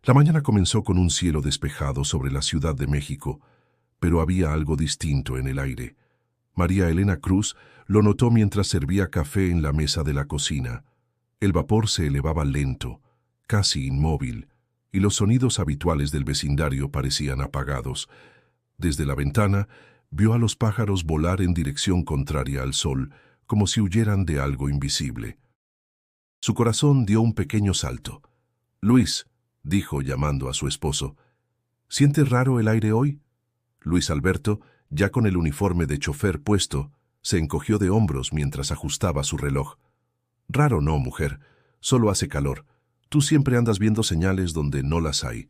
La mañana comenzó con un cielo despejado sobre la Ciudad de México, pero había algo distinto en el aire. María Elena Cruz lo notó mientras servía café en la mesa de la cocina. El vapor se elevaba lento, casi inmóvil, y los sonidos habituales del vecindario parecían apagados. Desde la ventana, vio a los pájaros volar en dirección contraria al sol, como si huyeran de algo invisible. Su corazón dio un pequeño salto. «Luis», dijo llamando a su esposo, «¿sientes raro el aire hoy?» Luis Alberto, ya con el uniforme de chofer puesto, se encogió de hombros mientras ajustaba su reloj. «Raro no, mujer, solo hace calor. Tú siempre andas viendo señales donde no las hay».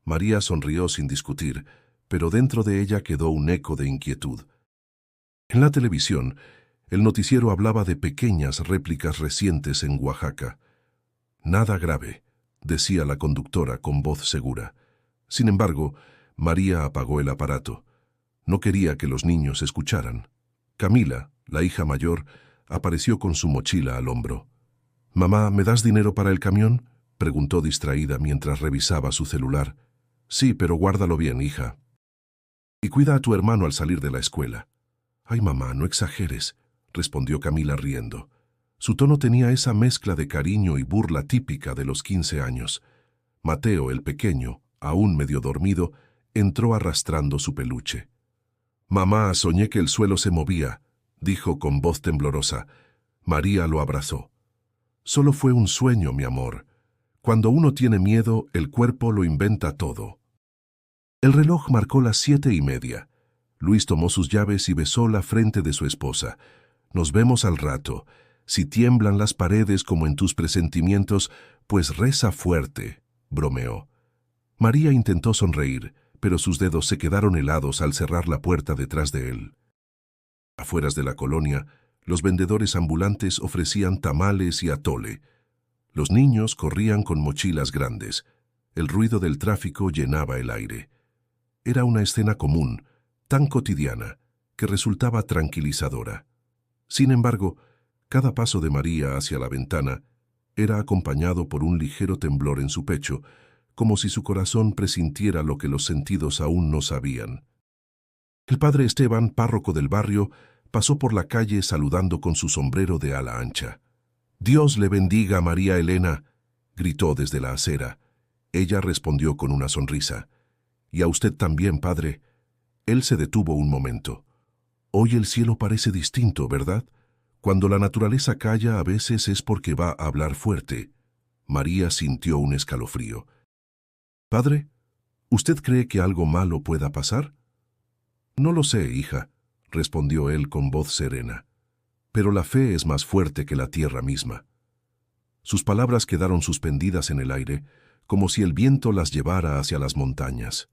María sonrió sin discutir, pero dentro de ella quedó un eco de inquietud. En la televisión, el noticiero hablaba de pequeñas réplicas recientes en Oaxaca. «Nada grave», decía la conductora con voz segura. Sin embargo, María apagó el aparato. No quería que los niños escucharan. Camila, la hija mayor, apareció con su mochila al hombro. «Mamá, ¿me das dinero para el camión?», preguntó distraída mientras revisaba su celular. «Sí, pero guárdalo bien, hija. Y cuida a tu hermano al salir de la escuela». «Ay, mamá, no exageres», respondió Camila riendo. Su tono tenía esa mezcla de cariño y burla típica de los 15 años. Mateo, el pequeño, aún medio dormido, entró arrastrando su peluche. «Mamá, soñé que el suelo se movía», dijo con voz temblorosa. María lo abrazó. «Solo fue un sueño, mi amor. Cuando uno tiene miedo, el cuerpo lo inventa todo». El reloj marcó las 7:30. Luis tomó sus llaves y besó la frente de su esposa. «Nos vemos al rato. Si tiemblan las paredes como en tus presentimientos, pues reza fuerte», bromeó. María intentó sonreír, pero sus dedos se quedaron helados al cerrar la puerta detrás de él. Afueras de la colonia, los vendedores ambulantes ofrecían tamales y atole. Los niños corrían con mochilas grandes. El ruido del tráfico llenaba el aire. Era una escena común, tan cotidiana, que resultaba tranquilizadora. Sin embargo, cada paso de María hacia la ventana era acompañado por un ligero temblor en su pecho, como si su corazón presintiera lo que los sentidos aún no sabían. El padre Esteban, párroco del barrio, pasó por la calle saludando con su sombrero de ala ancha. «Dios le bendiga, María Elena», gritó desde la acera. Ella respondió con una sonrisa. «Y a usted también, padre». Él se detuvo un momento. «Hoy el cielo parece distinto, ¿verdad? Cuando la naturaleza calla a veces es porque va a hablar fuerte». María sintió un escalofrío. «Padre, ¿usted cree que algo malo pueda pasar?» «No lo sé, hija», respondió él con voz serena. «Pero la fe es más fuerte que la tierra misma». Sus palabras quedaron suspendidas en el aire, como si el viento las llevara hacia las montañas.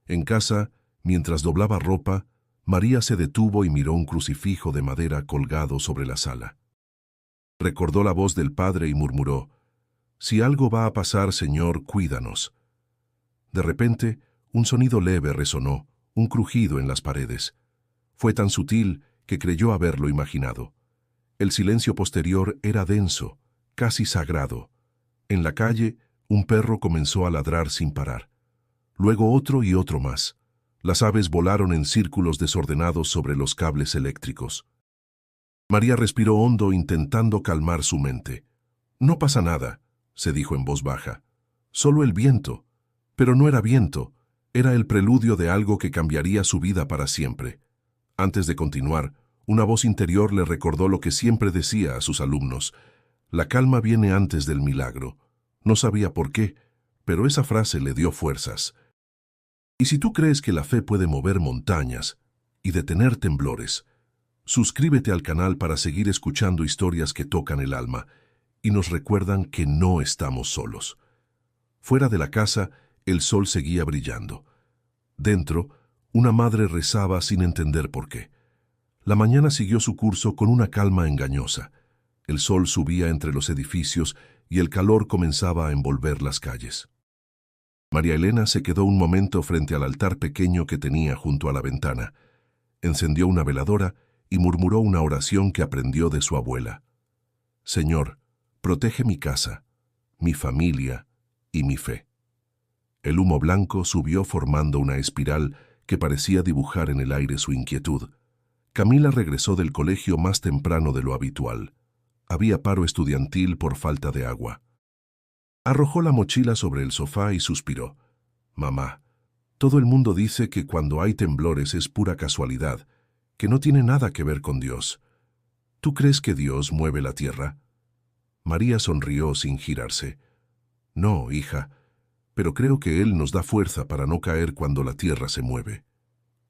En casa, mientras doblaba ropa, María se detuvo y miró un crucifijo de madera colgado sobre la sala. Recordó la voz del padre y murmuró: «Si algo va a pasar, Señor, cuídanos». De repente, un sonido leve resonó, un crujido en las paredes. Fue tan sutil que creyó haberlo imaginado. El silencio posterior era denso, casi sagrado. En la calle, un perro comenzó a ladrar sin parar. Luego otro y otro más. Las aves volaron en círculos desordenados sobre los cables eléctricos. María respiró hondo intentando calmar su mente. «No pasa nada», se dijo en voz baja. «Solo el viento». Pero no era viento, era el preludio de algo que cambiaría su vida para siempre. Antes de continuar, una voz interior le recordó lo que siempre decía a sus alumnos: «La calma viene antes del milagro». No sabía por qué, pero esa frase le dio fuerzas. Y si tú crees que la fe puede mover montañas y detener temblores, suscríbete al canal para seguir escuchando historias que tocan el alma y nos recuerdan que no estamos solos. Fuera de la casa, el sol seguía brillando. Dentro, una madre rezaba sin entender por qué. La mañana siguió su curso con una calma engañosa. El sol subía entre los edificios y el calor comenzaba a envolver las calles. María Elena se quedó un momento frente al altar pequeño que tenía junto a la ventana. Encendió una veladora y murmuró una oración que aprendió de su abuela. «Señor, protege mi casa, mi familia y mi fe». El humo blanco subió formando una espiral que parecía dibujar en el aire su inquietud. Camila regresó del colegio más temprano de lo habitual. Había paro estudiantil por falta de agua. Arrojó la mochila sobre el sofá y suspiró. Mamá, todo el mundo dice que cuando hay temblores es pura casualidad, que no tiene nada que ver con Dios. ¿Tú crees que Dios mueve la tierra? María sonrió sin girarse. No, hija, pero creo que Él nos da fuerza para no caer cuando la tierra se mueve.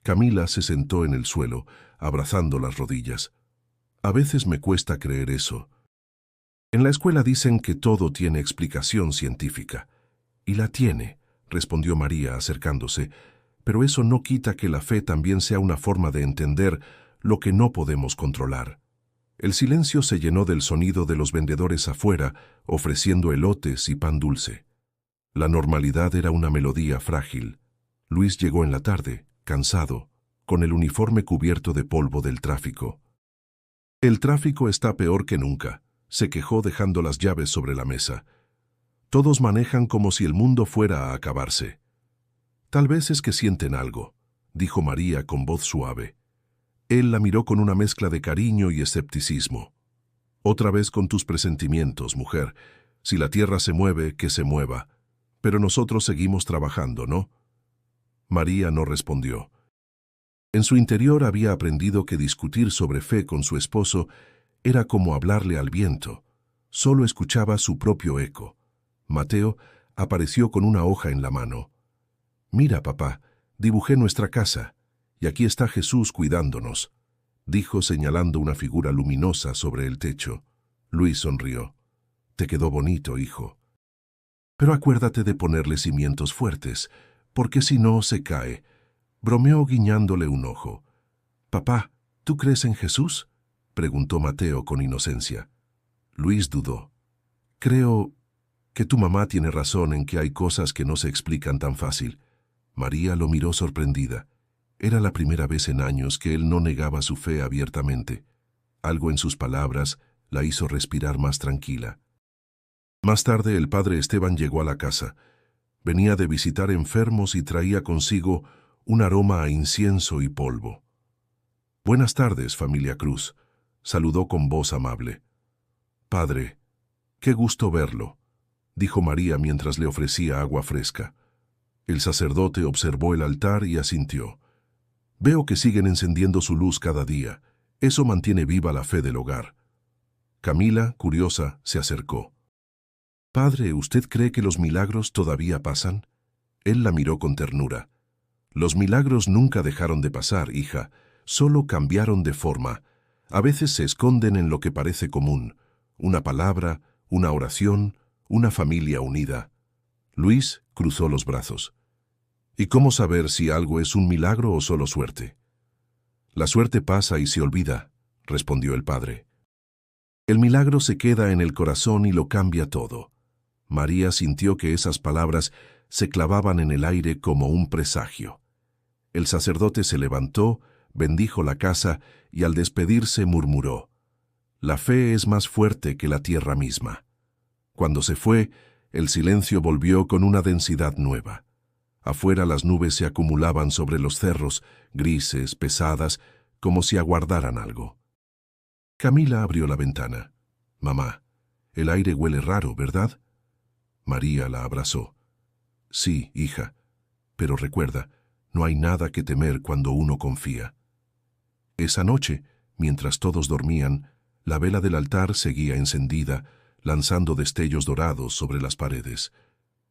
Camila se sentó en el suelo, abrazando las rodillas. A veces me cuesta creer eso. En la escuela dicen que todo tiene explicación científica. Y la tiene, respondió María acercándose, pero eso no quita que la fe también sea una forma de entender lo que no podemos controlar. El silencio se llenó del sonido de los vendedores afuera, ofreciendo elotes y pan dulce. La normalidad era una melodía frágil. Luis llegó en la tarde, cansado, con el uniforme cubierto de polvo del tráfico. El tráfico está peor que nunca, se quejó dejando las llaves sobre la mesa. Todos manejan como si el mundo fuera a acabarse. Tal vez es que sienten algo, dijo María con voz suave. Él la miró con una mezcla de cariño y escepticismo. Otra vez con tus presentimientos, mujer. Si la tierra se mueve, que se mueva. Pero nosotros seguimos trabajando, ¿no? María no respondió. En su interior había aprendido que discutir sobre fe con su esposo era como hablarle al viento. Solo escuchaba su propio eco. Mateo apareció con una hoja en la mano. Mira, papá, dibujé nuestra casa, y aquí está Jesús cuidándonos, dijo señalando una figura luminosa sobre el techo. Luis sonrió. Te quedó bonito, hijo. Pero acuérdate de ponerle cimientos fuertes, porque si no se cae. Bromeó guiñándole un ojo. Papá, ¿tú crees en Jesús?, preguntó Mateo con inocencia. Luis dudó. Creo que tu mamá tiene razón en que hay cosas que no se explican tan fácil. María lo miró sorprendida. Era la primera vez en años que él no negaba su fe abiertamente. Algo en sus palabras la hizo respirar más tranquila. Más tarde el padre Esteban llegó a la casa. Venía de visitar enfermos y traía consigo un aroma a incienso y polvo. Buenas tardes, familia Cruz, saludó con voz amable. Padre, qué gusto verlo, dijo María mientras le ofrecía agua fresca. El sacerdote observó el altar y asintió. Veo que siguen encendiendo su luz cada día. Eso mantiene viva la fe del hogar. Camila, curiosa, se acercó. Padre, ¿usted cree que los milagros todavía pasan? Él la miró con ternura. Los milagros nunca dejaron de pasar, hija, solo cambiaron de forma. A veces se esconden en lo que parece común. Una palabra, una oración, una familia unida. Luis cruzó los brazos. ¿Y cómo saber si algo es un milagro o solo suerte? La suerte pasa y se olvida, respondió el padre. El milagro se queda en el corazón y lo cambia todo. María sintió que esas palabras se clavaban en el aire como un presagio. El sacerdote se levantó, bendijo la casa y al despedirse murmuró: La fe es más fuerte que la tierra misma. Cuando se fue, el silencio volvió con una densidad nueva. Afuera las nubes se acumulaban sobre los cerros, grises, pesadas, como si aguardaran algo. Camila abrió la ventana. Mamá, el aire huele raro, ¿verdad? María la abrazó. Sí, hija, pero recuerda, no hay nada que temer cuando uno confía. Esa noche, mientras todos dormían, la vela del altar seguía encendida, lanzando destellos dorados sobre las paredes.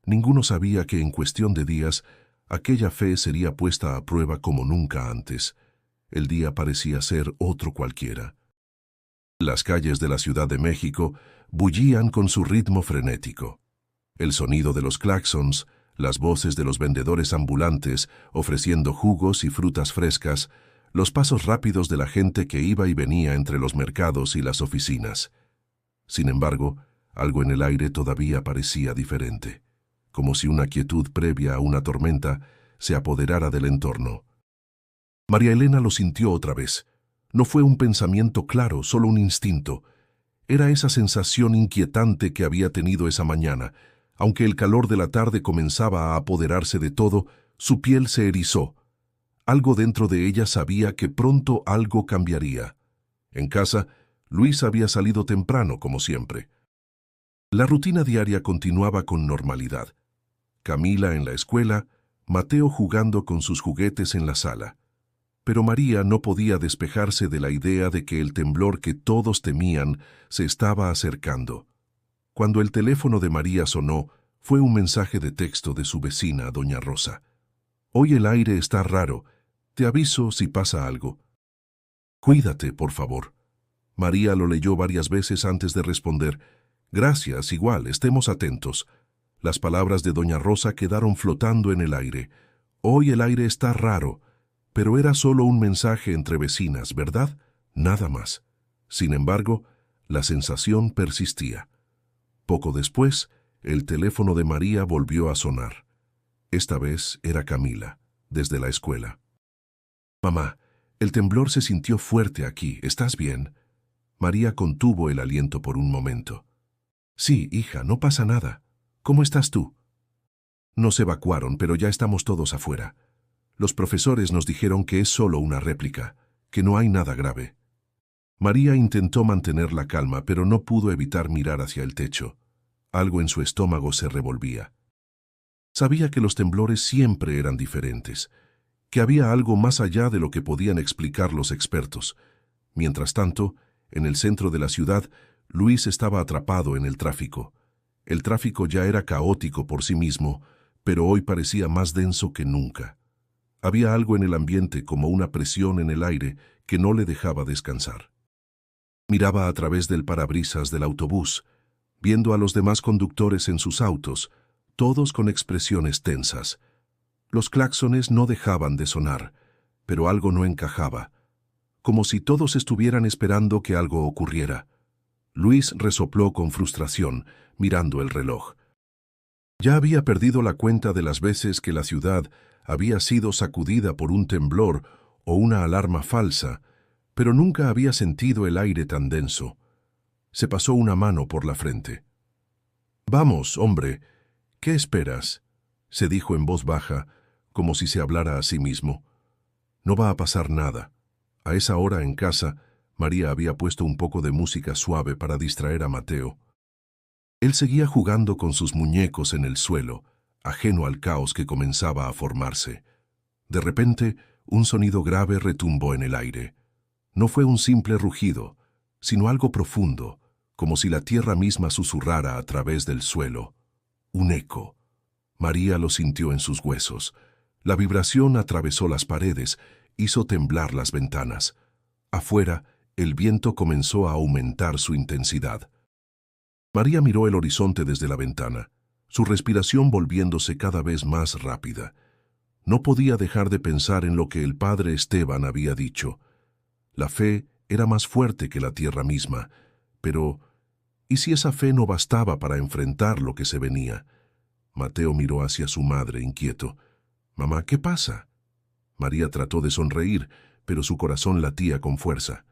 Ninguno sabía que en cuestión de días aquella fe sería puesta a prueba como nunca antes. El día parecía ser otro cualquiera. Las calles de la Ciudad de México bullían con su ritmo frenético. El sonido de los claxons, las voces de los vendedores ambulantes ofreciendo jugos y frutas frescas, los pasos rápidos de la gente que iba y venía entre los mercados y las oficinas. Sin embargo, algo en el aire todavía parecía diferente, como si una quietud previa a una tormenta se apoderara del entorno. María Elena lo sintió otra vez. No fue un pensamiento claro, solo un instinto. Era esa sensación inquietante que había tenido esa mañana, Aunque el calor de la tarde comenzaba a apoderarse de todo, su piel se erizó. Algo dentro de ella sabía que pronto algo cambiaría. En casa, Luis había salido temprano, como siempre. La rutina diaria continuaba con normalidad. Camila en la escuela, Mateo jugando con sus juguetes en la sala. Pero María no podía despejarse de la idea de que el temblor que todos temían se estaba acercando. Cuando el teléfono de María sonó, fue un mensaje de texto de su vecina, doña Rosa. «Hoy el aire está raro. Te aviso si pasa algo. Cuídate, por favor». María lo leyó varias veces antes de responder. «Gracias, igual, estemos atentos». Las palabras de doña Rosa quedaron flotando en el aire. «Hoy el aire está raro». Pero era solo un mensaje entre vecinas, ¿verdad? Nada más. Sin embargo, la sensación persistía. Poco después, el teléfono de María volvió a sonar. Esta vez era Camila, desde la escuela. «Mamá, el temblor se sintió fuerte aquí. ¿Estás bien?» María contuvo el aliento por un momento. «Sí, hija, no pasa nada. ¿Cómo estás tú?» «Nos evacuaron, pero ya estamos todos afuera. Los profesores nos dijeron que es solo una réplica, que no hay nada grave». María intentó mantener la calma, pero no pudo evitar mirar hacia el techo. Algo en su estómago se revolvía. Sabía que los temblores siempre eran diferentes, que había algo más allá de lo que podían explicar los expertos. Mientras tanto, en el centro de la ciudad, Luis estaba atrapado en el tráfico. El tráfico ya era caótico por sí mismo, pero hoy parecía más denso que nunca. Había algo en el ambiente, como una presión en el aire, que no le dejaba descansar. Miraba a través del parabrisas del autobús, viendo a los demás conductores en sus autos, todos con expresiones tensas. Los claxones no dejaban de sonar, pero algo no encajaba, como si todos estuvieran esperando que algo ocurriera. Luis resopló con frustración, mirando el reloj. Ya había perdido la cuenta de las veces que la ciudad había sido sacudida por un temblor o una alarma falsa, pero nunca había sentido el aire tan denso. Se pasó una mano por la frente. «Vamos, hombre, ¿qué esperas?», se dijo en voz baja, como si se hablara a sí mismo. «No va a pasar nada». A esa hora en casa, María había puesto un poco de música suave para distraer a Mateo. Él seguía jugando con sus muñecos en el suelo, ajeno al caos que comenzaba a formarse. De repente, un sonido grave retumbó en el aire. No fue un simple rugido, sino algo profundo, como si la tierra misma susurrara a través del suelo. Un eco. María lo sintió en sus huesos. La vibración atravesó las paredes, hizo temblar las ventanas. Afuera, el viento comenzó a aumentar su intensidad. María miró el horizonte desde la ventana, su respiración volviéndose cada vez más rápida. No podía dejar de pensar en lo que el padre Esteban había dicho. La fe era más fuerte que la tierra misma, pero ¿y si esa fe no bastaba para enfrentar lo que se venía? Mateo miró hacia su madre, inquieto. «Mamá, ¿qué pasa?» María trató de sonreír, pero su corazón latía con fuerza.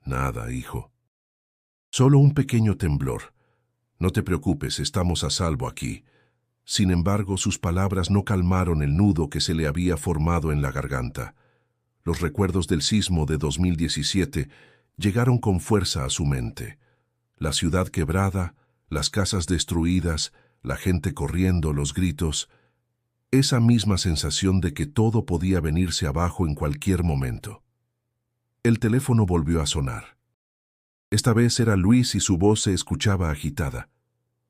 «Nada, hijo. Solo un pequeño temblor. No te preocupes, estamos a salvo aquí». Sin embargo, sus palabras no calmaron el nudo que se le había formado en la garganta. Los recuerdos del sismo de 2017 llegaron con fuerza a su mente. La ciudad quebrada, las casas destruidas, la gente corriendo, los gritos. Esa misma sensación de que todo podía venirse abajo en cualquier momento. El teléfono volvió a sonar. Esta vez era Luis y su voz se escuchaba agitada.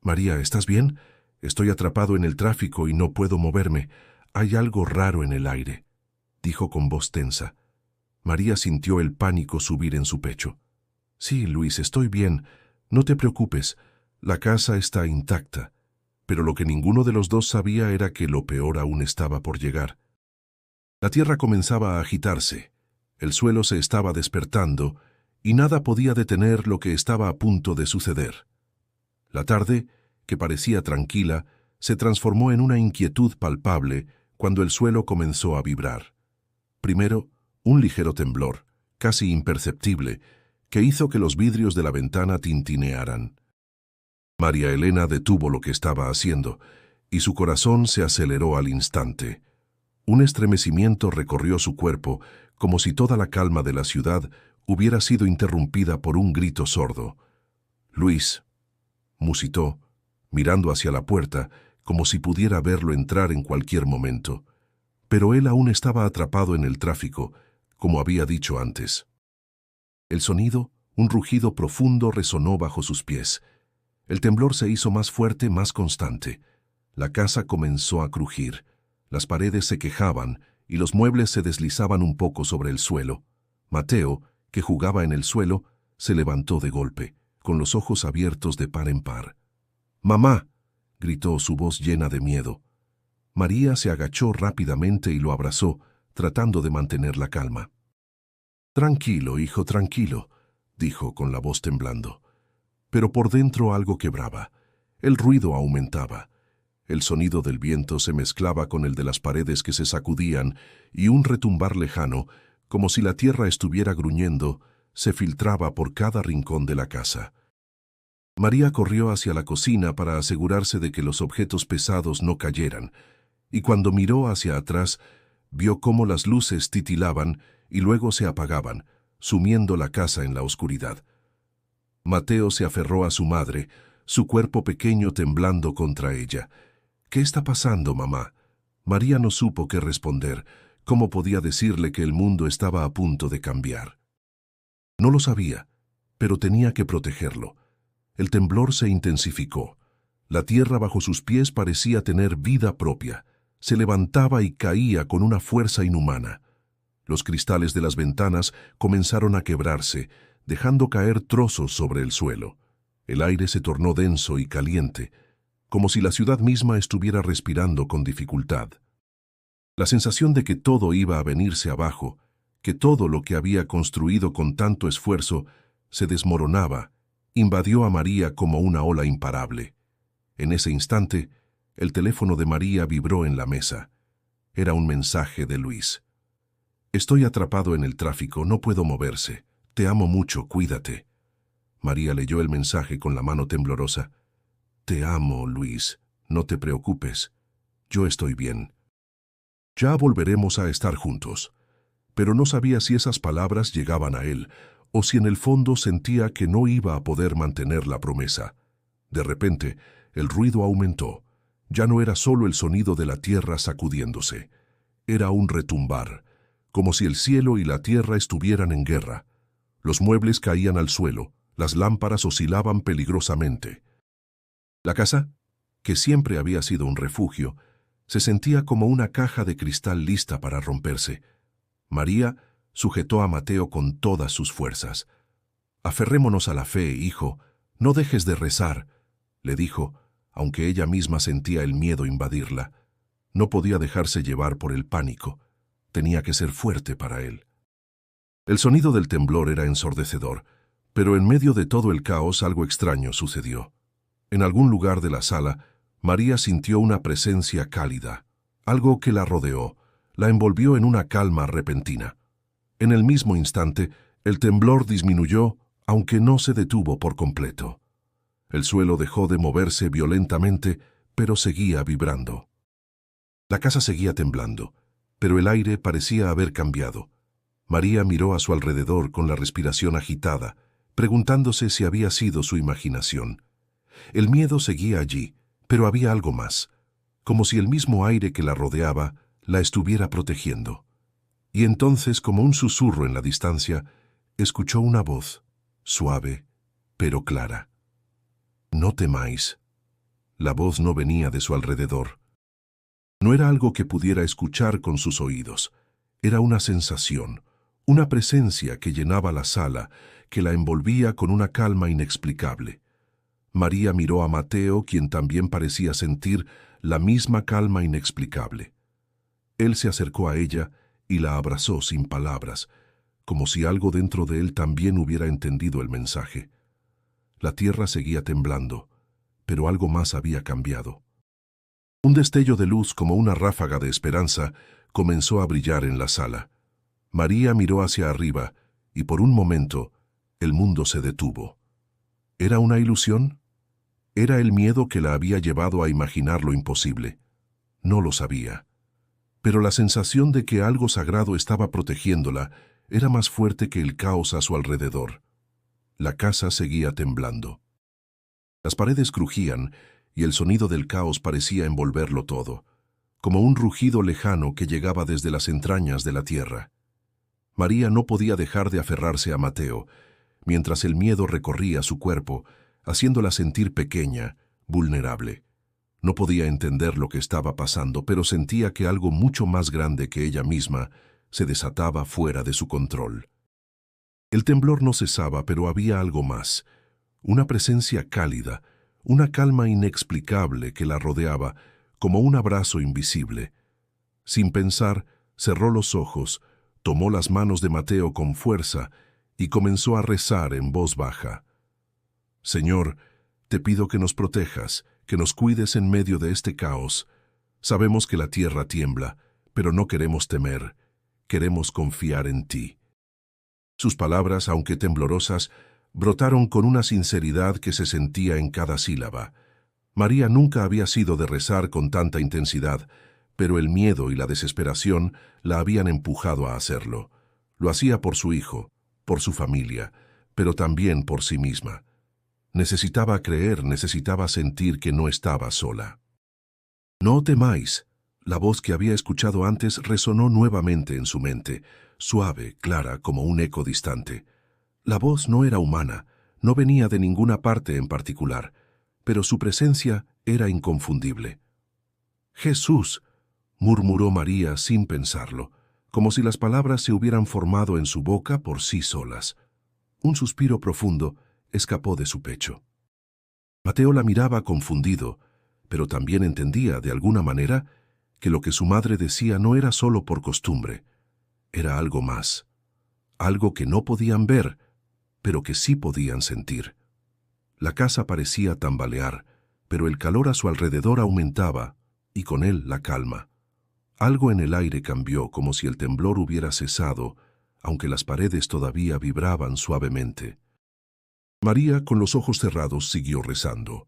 «María, ¿estás bien? Estoy atrapado en el tráfico y no puedo moverme. Hay algo raro en el aire», dijo con voz tensa. María sintió el pánico subir en su pecho. «Sí, Luis, estoy bien. No te preocupes. La casa está intacta». Pero lo que ninguno de los dos sabía era que lo peor aún estaba por llegar. La tierra comenzaba a agitarse, el suelo se estaba despertando y nada podía detener lo que estaba a punto de suceder. La tarde, que parecía tranquila, se transformó en una inquietud palpable cuando el suelo comenzó a vibrar. Primero, un ligero temblor, casi imperceptible, que hizo que los vidrios de la ventana tintinearan. María Elena detuvo lo que estaba haciendo, y su corazón se aceleró al instante. Un estremecimiento recorrió su cuerpo, como si toda la calma de la ciudad hubiera sido interrumpida por un grito sordo. «Luis», musitó, mirando hacia la puerta, como si pudiera verlo entrar en cualquier momento. Pero él aún estaba atrapado en el tráfico, como había dicho antes. El sonido, un rugido profundo, resonó bajo sus pies. El temblor se hizo más fuerte, más constante. La casa comenzó a crujir. Las paredes se quejaban y los muebles se deslizaban un poco sobre el suelo. Mateo, que jugaba en el suelo, se levantó de golpe, con los ojos abiertos de par en par. «¡Mamá!», gritó su voz llena de miedo. María se agachó rápidamente y lo abrazó, tratando de mantener la calma. «Tranquilo, hijo, tranquilo», dijo con la voz temblando. Pero por dentro algo quebraba. El ruido aumentaba. El sonido del viento se mezclaba con el de las paredes que se sacudían y un retumbar lejano, como si la tierra estuviera gruñendo, se filtraba por cada rincón de la casa. María corrió hacia la cocina para asegurarse de que los objetos pesados no cayeran, y cuando miró hacia atrás, vio cómo las luces titilaban y luego se apagaban, sumiendo la casa en la oscuridad. Mateo se aferró a su madre, su cuerpo pequeño temblando contra ella. «¿Qué está pasando, mamá?». María no supo qué responder. ¿Cómo podía decirle que el mundo estaba a punto de cambiar? No lo sabía, pero tenía que protegerlo. El temblor se intensificó. La tierra bajo sus pies parecía tener vida propia. Se levantaba y caía con una fuerza inhumana. Los cristales de las ventanas comenzaron a quebrarse, dejando caer trozos sobre el suelo. El aire se tornó denso y caliente, como si la ciudad misma estuviera respirando con dificultad. La sensación de que todo iba a venirse abajo, que todo lo que había construido con tanto esfuerzo se desmoronaba, invadió a María como una ola imparable. En ese instante, el teléfono de María vibró en la mesa. Era un mensaje de Luis. «Estoy atrapado en el tráfico, no puedo moverse. Te amo mucho, cuídate». María leyó el mensaje con la mano temblorosa. «Te amo, Luis. No te preocupes. Yo estoy bien. Ya volveremos a estar juntos». Pero no sabía si esas palabras llegaban a él, o si en el fondo sentía que no iba a poder mantener la promesa. De repente, el ruido aumentó. Ya no era solo el sonido de la tierra sacudiéndose. Era un retumbar, como si el cielo y la tierra estuvieran en guerra. Los muebles caían al suelo, las lámparas oscilaban peligrosamente. La casa, que siempre había sido un refugio, se sentía como una caja de cristal lista para romperse. María sujetó a Mateo con todas sus fuerzas. «Aferrémonos a la fe, hijo. No dejes de rezar», le dijo, aunque ella misma sentía el miedo invadirla. No podía dejarse llevar por el pánico. Tenía que ser fuerte para él. El sonido del temblor era ensordecedor, pero en medio de todo el caos algo extraño sucedió. En algún lugar de la sala, María sintió una presencia cálida, algo que la rodeó, la envolvió en una calma repentina. En el mismo instante, el temblor disminuyó, aunque no se detuvo por completo. El suelo dejó de moverse violentamente, pero seguía vibrando. La casa seguía temblando, pero el aire parecía haber cambiado. María miró a su alrededor con la respiración agitada, preguntándose si había sido su imaginación. El miedo seguía allí, pero había algo más, como si el mismo aire que la rodeaba la estuviera protegiendo. Y entonces, como un susurro en la distancia, escuchó una voz, suave, pero clara. «No temáis». La voz no venía de su alrededor. No era algo que pudiera escuchar con sus oídos. Era una sensación, una presencia que llenaba la sala, que la envolvía con una calma inexplicable. María miró a Mateo, quien también parecía sentir la misma calma inexplicable. Él se acercó a ella y la abrazó sin palabras, como si algo dentro de él también hubiera entendido el mensaje. La tierra seguía temblando, pero algo más había cambiado. Un destello de luz, como una ráfaga de esperanza, comenzó a brillar en la sala. María miró hacia arriba y por un momento el mundo se detuvo. ¿Era una ilusión? Era el miedo que la había llevado a imaginar lo imposible. No lo sabía. Pero la sensación de que algo sagrado estaba protegiéndola era más fuerte que el caos a su alrededor. La casa seguía temblando. Las paredes crujían y el sonido del caos parecía envolverlo todo, como un rugido lejano que llegaba desde las entrañas de la tierra. María no podía dejar de aferrarse a Mateo, mientras el miedo recorría su cuerpo, haciéndola sentir pequeña, vulnerable. No podía entender lo que estaba pasando, pero sentía que algo mucho más grande que ella misma se desataba fuera de su control. El temblor no cesaba, pero había algo más, una presencia cálida, una calma inexplicable que la rodeaba, como un abrazo invisible. Sin pensar, cerró los ojos, tomó las manos de Mateo con fuerza y comenzó a rezar en voz baja. Señor, te pido que nos protejas, que nos cuides en medio de este caos. Sabemos que la tierra tiembla, pero no queremos temer, queremos confiar en ti. Sus palabras, aunque temblorosas, brotaron con una sinceridad que se sentía en cada sílaba. María nunca había sido de rezar con tanta intensidad, pero el miedo y la desesperación la habían empujado a hacerlo. Lo hacía por su hijo, por su familia, pero también por sí misma. Necesitaba creer, necesitaba sentir que no estaba sola. No temáis. La voz que había escuchado antes resonó nuevamente en su mente, suave, clara, como un eco distante. La voz no era humana, no venía de ninguna parte en particular, pero su presencia era inconfundible. «Jesús», murmuró María sin pensarlo, como si las palabras se hubieran formado en su boca por sí solas. Un suspiro profundo escapó de su pecho. Mateo la miraba confundido, pero también entendía, de alguna manera, que lo que su madre decía no era solo por costumbre, era algo más, algo que no podían ver, pero que sí podían sentir. La casa parecía tambalear, pero el calor a su alrededor aumentaba, y con él la calma. Algo en el aire cambió, como si el temblor hubiera cesado, aunque las paredes todavía vibraban suavemente. María, con los ojos cerrados, siguió rezando.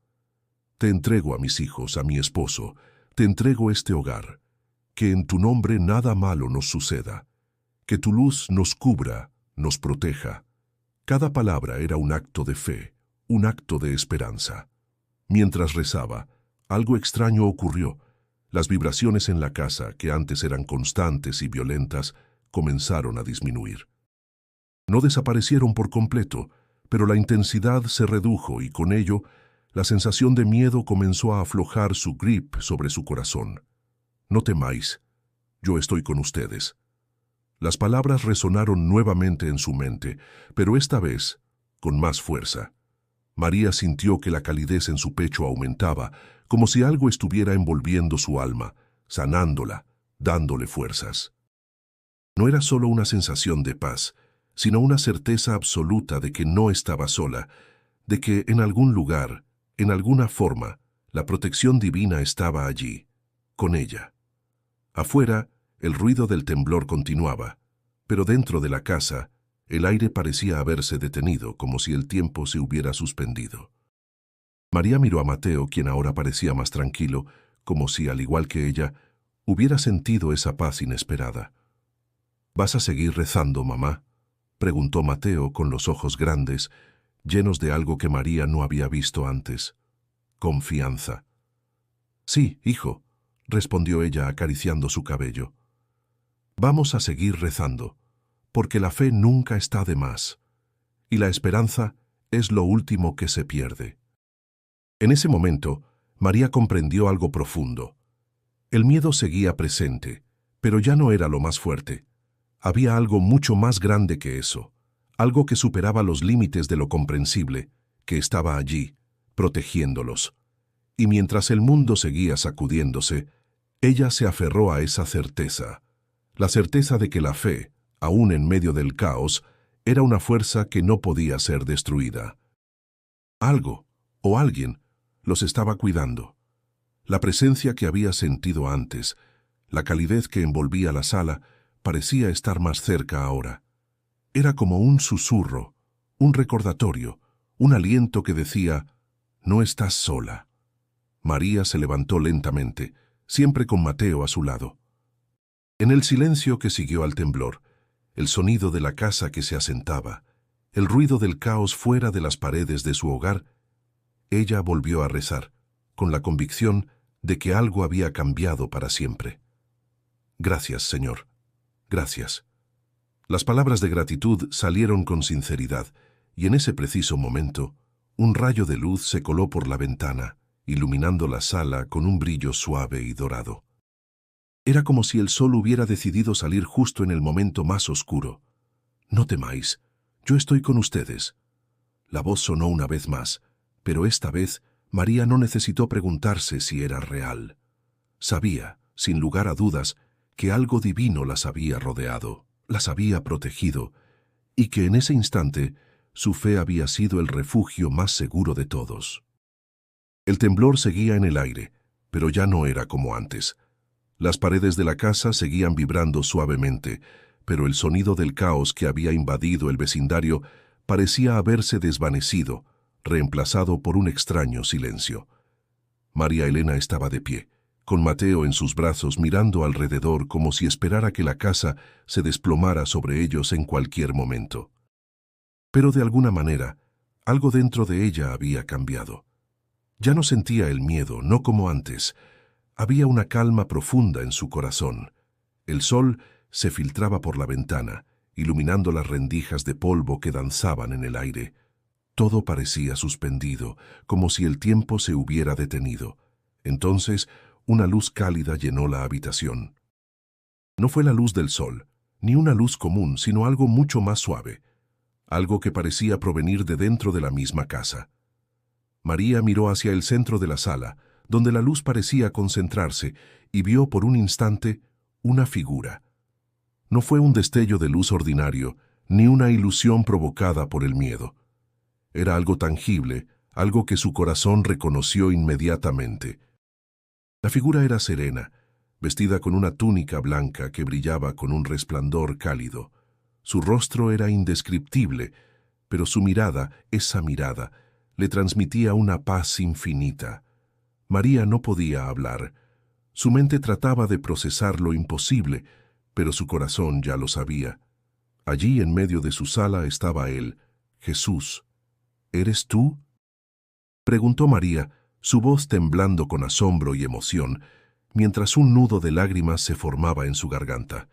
Te entrego a mis hijos, a mi esposo, te entrego este hogar. Que en tu nombre nada malo nos suceda. Que tu luz nos cubra, nos proteja. Cada palabra era un acto de fe, un acto de esperanza. Mientras rezaba, algo extraño ocurrió. Las vibraciones en la casa, que antes eran constantes y violentas, comenzaron a disminuir. No desaparecieron por completo, pero la intensidad se redujo y con ello, la sensación de miedo comenzó a aflojar su grip sobre su corazón. No temáis, yo estoy con ustedes. Las palabras resonaron nuevamente en su mente, pero esta vez con más fuerza. María sintió que la calidez en su pecho aumentaba, como si algo estuviera envolviendo su alma, sanándola, dándole fuerzas. No era solo una sensación de paz, sino una certeza absoluta de que no estaba sola, de que en algún lugar, en alguna forma, la protección divina estaba allí, con ella. Afuera, el ruido del temblor continuaba, pero dentro de la casa, el aire parecía haberse detenido, como si el tiempo se hubiera suspendido. María miró a Mateo, quien ahora parecía más tranquilo, como si, al igual que ella, hubiera sentido esa paz inesperada. ¿Vas a seguir rezando, mamá?, preguntó Mateo con los ojos grandes, llenos de algo que María no había visto antes. Confianza. Sí, hijo, respondió ella acariciando su cabello. Vamos a seguir rezando, porque la fe nunca está de más, y la esperanza es lo último que se pierde. En ese momento, María comprendió algo profundo. El miedo seguía presente, pero ya no era lo más fuerte. Había algo mucho más grande que eso, algo que superaba los límites de lo comprensible, que estaba allí, protegiéndolos. Y mientras el mundo seguía sacudiéndose, ella se aferró a esa certeza, la certeza de que la fe, aún en medio del caos, era una fuerza que no podía ser destruida. Algo, o alguien, los estaba cuidando. La presencia que había sentido antes, la calidez que envolvía la sala, parecía estar más cerca ahora. Era como un susurro, un recordatorio, un aliento que decía, no estás sola. María se levantó lentamente, siempre con Mateo a su lado. En el silencio que siguió al temblor, el sonido de la casa que se asentaba, el ruido del caos fuera de las paredes de su hogar, ella volvió a rezar, con la convicción de que algo había cambiado para siempre. Gracias, Señor. Gracias. Las palabras de gratitud salieron con sinceridad, y en ese preciso momento, un rayo de luz se coló por la ventana, iluminando la sala con un brillo suave y dorado. Era como si el sol hubiera decidido salir justo en el momento más oscuro. No temáis, yo estoy con ustedes. La voz sonó una vez más, pero esta vez María no necesitó preguntarse si era real. Sabía, sin lugar a dudas, que algo divino las había rodeado, las había protegido, y que en ese instante su fe había sido el refugio más seguro de todos. El temblor seguía en el aire, pero ya no era como antes. Las paredes de la casa seguían vibrando suavemente, pero el sonido del caos que había invadido el vecindario parecía haberse desvanecido, reemplazado por un extraño silencio. María Elena estaba de pie, con Mateo en sus brazos mirando alrededor como si esperara que la casa se desplomara sobre ellos en cualquier momento. Pero de alguna manera, algo dentro de ella había cambiado. Ya no sentía el miedo, no como antes. Había una calma profunda en su corazón. El sol se filtraba por la ventana, iluminando las rendijas de polvo que danzaban en el aire. Todo parecía suspendido, como si el tiempo se hubiera detenido. Entonces, una luz cálida llenó la habitación. No fue la luz del sol, ni una luz común, sino algo mucho más suave, algo que parecía provenir de dentro de la misma casa. María miró hacia el centro de la sala, donde la luz parecía concentrarse, y vio por un instante una figura. No fue un destello de luz ordinario, ni una ilusión provocada por el miedo. Era algo tangible, algo que su corazón reconoció inmediatamente. La figura era serena, vestida con una túnica blanca que brillaba con un resplandor cálido. Su rostro era indescriptible, pero su mirada, esa mirada, le transmitía una paz infinita. María no podía hablar. Su mente trataba de procesar lo imposible, pero su corazón ya lo sabía. Allí en medio de su sala estaba él, Jesús. ¿Eres tú?, preguntó María, su voz temblando con asombro y emoción, mientras un nudo de lágrimas se formaba en su garganta.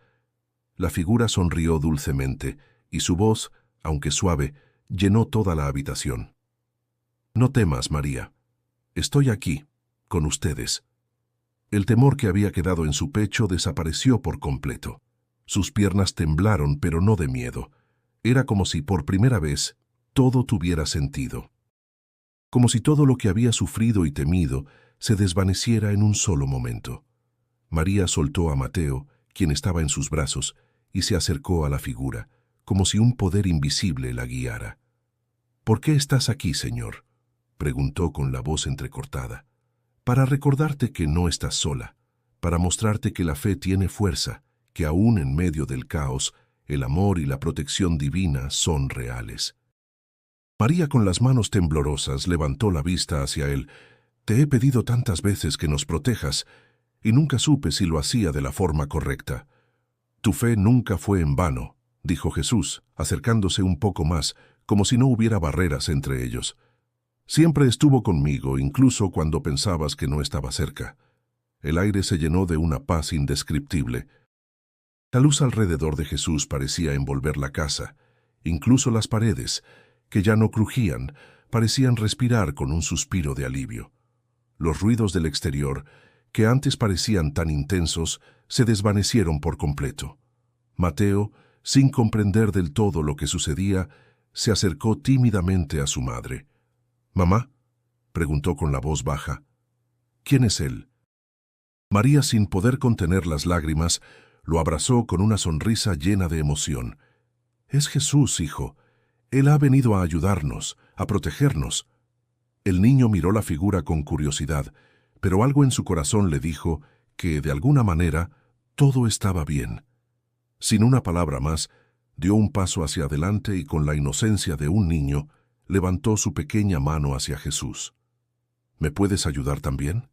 La figura sonrió dulcemente, y su voz, aunque suave, llenó toda la habitación. No temas, María. Estoy aquí, con ustedes. El temor que había quedado en su pecho desapareció por completo. Sus piernas temblaron, pero no de miedo. Era como si por primera vez todo tuviera sentido. Como si todo lo que había sufrido y temido se desvaneciera en un solo momento. María soltó a Mateo, quien estaba en sus brazos, y se acercó a la figura, como si un poder invisible la guiara. «¿Por qué estás aquí, Señor?», preguntó con la voz entrecortada. «Para recordarte que no estás sola, para mostrarte que la fe tiene fuerza, que aún en medio del caos, el amor y la protección divina son reales». María, con las manos temblorosas, levantó la vista hacia él. «Te he pedido tantas veces que nos protejas, y nunca supe si lo hacía de la forma correcta». «Tu fe nunca fue en vano», dijo Jesús, acercándose un poco más, como si no hubiera barreras entre ellos. «Siempre estuvo conmigo, incluso cuando pensabas que no estaba cerca». El aire se llenó de una paz indescriptible. La luz alrededor de Jesús parecía envolver la casa. Incluso las paredes, que ya no crujían, parecían respirar con un suspiro de alivio. Los ruidos del exterior, que antes parecían tan intensos, se desvanecieron por completo. Mateo, sin comprender del todo lo que sucedía, se acercó tímidamente a su madre. «¿Mamá?», preguntó con la voz baja. «¿Quién es él?». María, sin poder contener las lágrimas, lo abrazó con una sonrisa llena de emoción. «Es Jesús, hijo. Él ha venido a ayudarnos, a protegernos». El niño miró la figura con curiosidad, pero algo en su corazón le dijo que, de alguna manera, todo estaba bien. Sin una palabra más, dio un paso hacia adelante y, con la inocencia de un niño, levantó su pequeña mano hacia Jesús. ¿Me puedes ayudar también?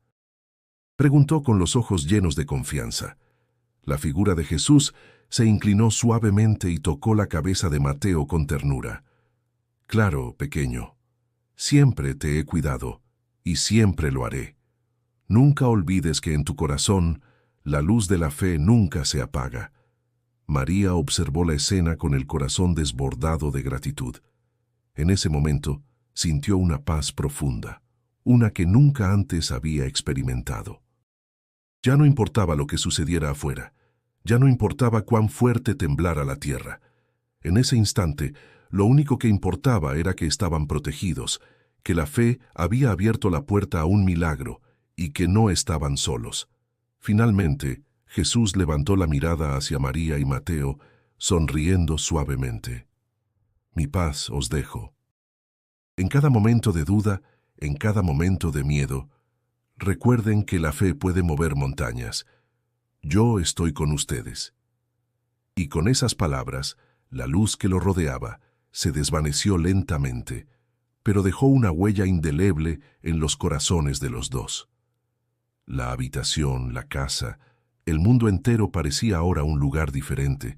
Preguntó con los ojos llenos de confianza. La figura de Jesús se inclinó suavemente y tocó la cabeza de Mateo con ternura. Claro, pequeño. Siempre te he cuidado, y siempre lo haré. Nunca olvides que en tu corazón la luz de la fe nunca se apaga. María observó la escena con el corazón desbordado de gratitud. En ese momento sintió una paz profunda, una que nunca antes había experimentado. Ya no importaba lo que sucediera afuera, ya no importaba cuán fuerte temblara la tierra. En ese instante, lo único que importaba era que estaban protegidos, que la fe había abierto la puerta a un milagro y que no estaban solos. Finalmente, Jesús levantó la mirada hacia María y Mateo, sonriendo suavemente. Mi paz os dejo. En cada momento de duda, en cada momento de miedo, recuerden que la fe puede mover montañas. Yo estoy con ustedes. Y con esas palabras, la luz que lo rodeaba se desvaneció lentamente, pero dejó una huella indeleble en los corazones de los dos. La habitación, la casa, el mundo entero parecía ahora un lugar diferente,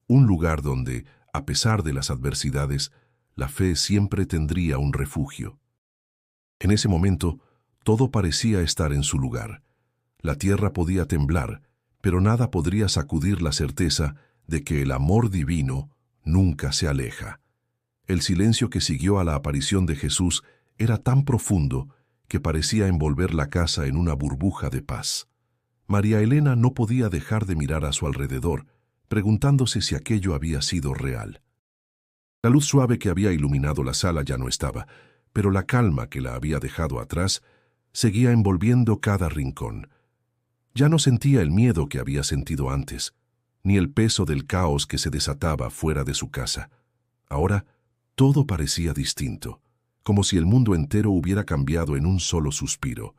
un lugar donde, a pesar de las adversidades, la fe siempre tendría un refugio. En ese momento, todo parecía estar en su lugar. La tierra podía temblar, pero nada podría sacudir la certeza de que el amor divino nunca se aleja. El silencio que siguió a la aparición de Jesús era tan profundo que parecía envolver la casa en una burbuja de paz. María Elena no podía dejar de mirar a su alrededor, preguntándose si aquello había sido real. La luz suave que había iluminado la sala ya no estaba, pero la calma que la había dejado atrás seguía envolviendo cada rincón. Ya no sentía el miedo que había sentido antes, ni el peso del caos que se desataba fuera de su casa. Ahora, todo parecía distinto, como si el mundo entero hubiera cambiado en un solo suspiro.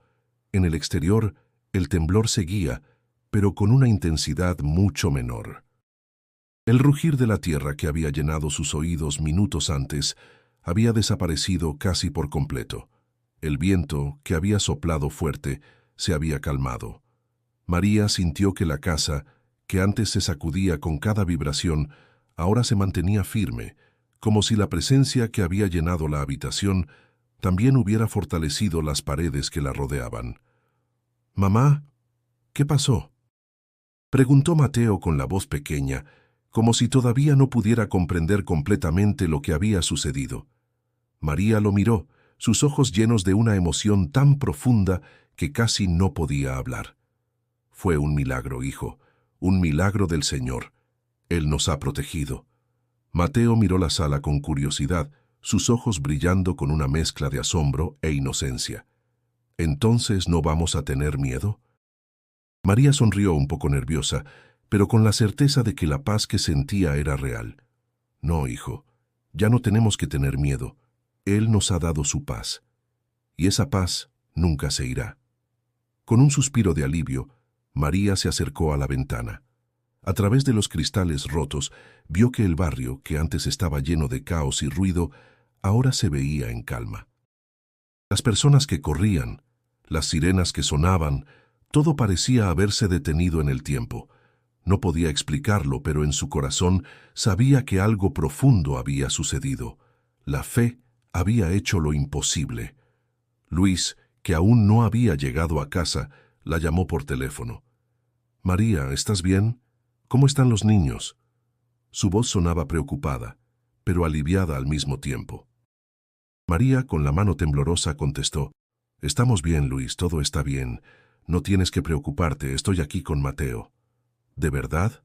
En el exterior, el temblor seguía, pero con una intensidad mucho menor. El rugir de la tierra que había llenado sus oídos minutos antes había desaparecido casi por completo. El viento, que había soplado fuerte, se había calmado. María sintió que la casa, que antes se sacudía con cada vibración, ahora se mantenía firme, como si la presencia que había llenado la habitación también hubiera fortalecido las paredes que la rodeaban. «Mamá, ¿qué pasó?», preguntó Mateo con la voz pequeña, como si todavía no pudiera comprender completamente lo que había sucedido. María lo miró, sus ojos llenos de una emoción tan profunda que casi no podía hablar. «Fue un milagro, hijo, un milagro del Señor. Él nos ha protegido». Mateo miró la sala con curiosidad, sus ojos brillando con una mezcla de asombro e inocencia. «¿Entonces no vamos a tener miedo?». María sonrió un poco nerviosa, pero con la certeza de que la paz que sentía era real. «No, hijo, ya no tenemos que tener miedo. Él nos ha dado su paz. Y esa paz nunca se irá». Con un suspiro de alivio, María se acercó a la ventana. A través de los cristales rotos, vio que el barrio, que antes estaba lleno de caos y ruido, ahora se veía en calma. Las personas que corrían, las sirenas que sonaban, todo parecía haberse detenido en el tiempo. No podía explicarlo, pero en su corazón sabía que algo profundo había sucedido. La fe había hecho lo imposible. Luis, que aún no había llegado a casa, la llamó por teléfono. «María, ¿estás bien? ¿Cómo están los niños?». Su voz sonaba preocupada, pero aliviada al mismo tiempo. María, con la mano temblorosa, contestó: «Estamos bien, Luis, todo está bien. No tienes que preocuparte, estoy aquí con Mateo». «¿De verdad?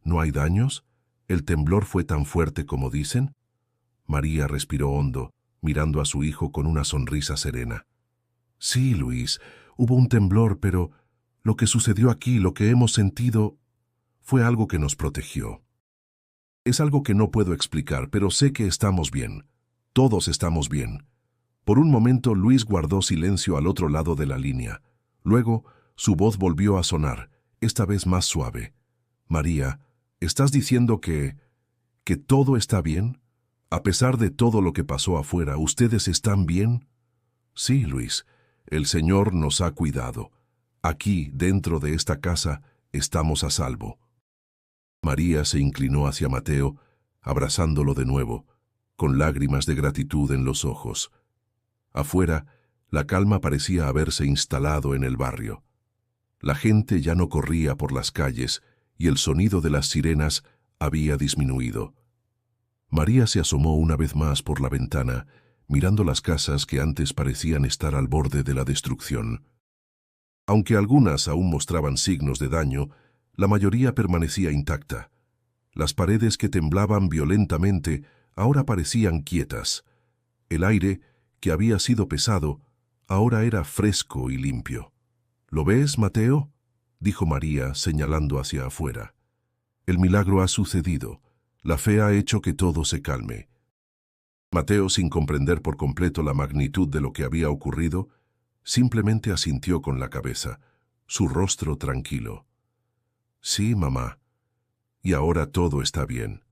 ¿No hay daños? ¿El temblor fue tan fuerte como dicen?». María respiró hondo, mirando a su hijo con una sonrisa serena. «Sí, Luis, hubo un temblor, pero lo que sucedió aquí, lo que hemos sentido, fue algo que nos protegió. Es algo que no puedo explicar, pero sé que estamos bien. Todos estamos bien». Por un momento Luis guardó silencio al otro lado de la línea. Luego, su voz volvió a sonar, esta vez más suave. «María, ¿estás diciendo que todo está bien? A pesar de todo lo que pasó afuera, ¿ustedes están bien?». «Sí, Luis, El Señor nos ha cuidado. Aquí, dentro de esta casa, estamos a salvo. María se inclinó hacia Mateo, abrazándolo de nuevo, con lágrimas de gratitud en los ojos. Afuera, la calma parecía haberse instalado en el barrio. La gente ya no corría por las calles y el sonido de las sirenas había disminuido. María se asomó una vez más por la ventana, mirando las casas que antes parecían estar al borde de la destrucción. Aunque algunas aún mostraban signos de daño, la mayoría permanecía intacta. Las paredes que temblaban violentamente ahora parecían quietas. El aire, que había sido pesado, ahora era fresco y limpio. ¿Lo ves, Mateo?, dijo María, señalando hacia afuera. El milagro ha sucedido. La fe ha hecho que todo se calme. Mateo, sin comprender por completo la magnitud de lo que había ocurrido, simplemente asintió con la cabeza, su rostro tranquilo. Sí, mamá. Y ahora todo está bien.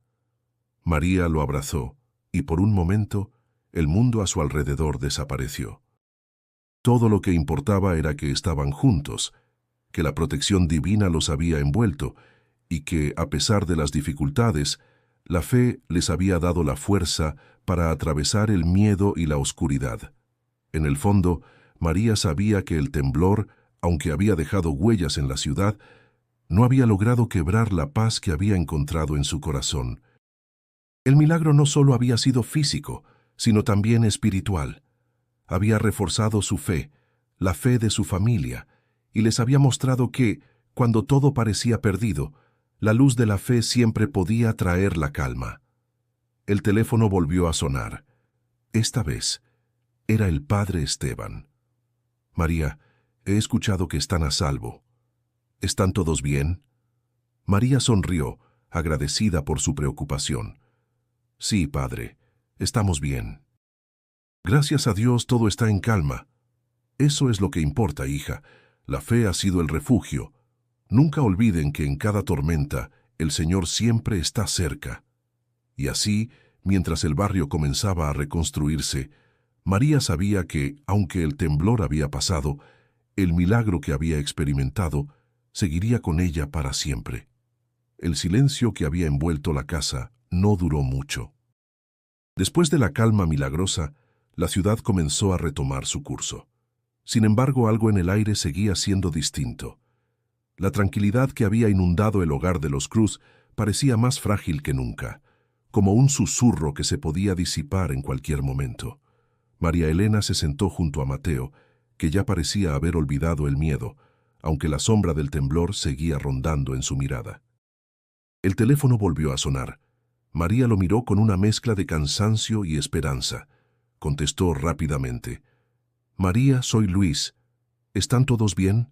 María lo abrazó, y por un momento, el mundo a su alrededor desapareció. Todo lo que importaba era que estaban juntos, que la protección divina los había envuelto, y que, a pesar de las dificultades, la fe les había dado la fuerza para atravesar el miedo y la oscuridad. En el fondo, María sabía que el temblor, aunque había dejado huellas en la ciudad, no había logrado quebrar la paz que había encontrado en su corazón. El milagro no solo había sido físico, sino también espiritual. Había reforzado su fe, la fe de su familia, y les había mostrado que, cuando todo parecía perdido, la luz de la fe siempre podía traer la calma. El teléfono volvió a sonar. Esta vez, era el padre Esteban. María, he escuchado que están a salvo. ¿Están todos bien? María sonrió, agradecida por su preocupación. Sí, padre, estamos bien. Gracias a Dios todo está en calma. Eso es lo que importa, hija. La fe ha sido el refugio. Nunca olviden que en cada tormenta el Señor siempre está cerca. Y así, mientras el barrio comenzaba a reconstruirse, María sabía que, aunque el temblor había pasado, el milagro que había experimentado seguiría con ella para siempre. El silencio que había envuelto la casa no duró mucho. Después de la calma milagrosa, la ciudad comenzó a retomar su curso. Sin embargo, algo en el aire seguía siendo distinto. La tranquilidad que había inundado el hogar de los Cruz parecía más frágil que nunca, como un susurro que se podía disipar en cualquier momento. María Elena se sentó junto a Mateo, que ya parecía haber olvidado el miedo, aunque la sombra del temblor seguía rondando en su mirada. El teléfono volvió a sonar. María lo miró con una mezcla de cansancio y esperanza. Contestó rápidamente. «María, soy Luis. ¿Están todos bien?»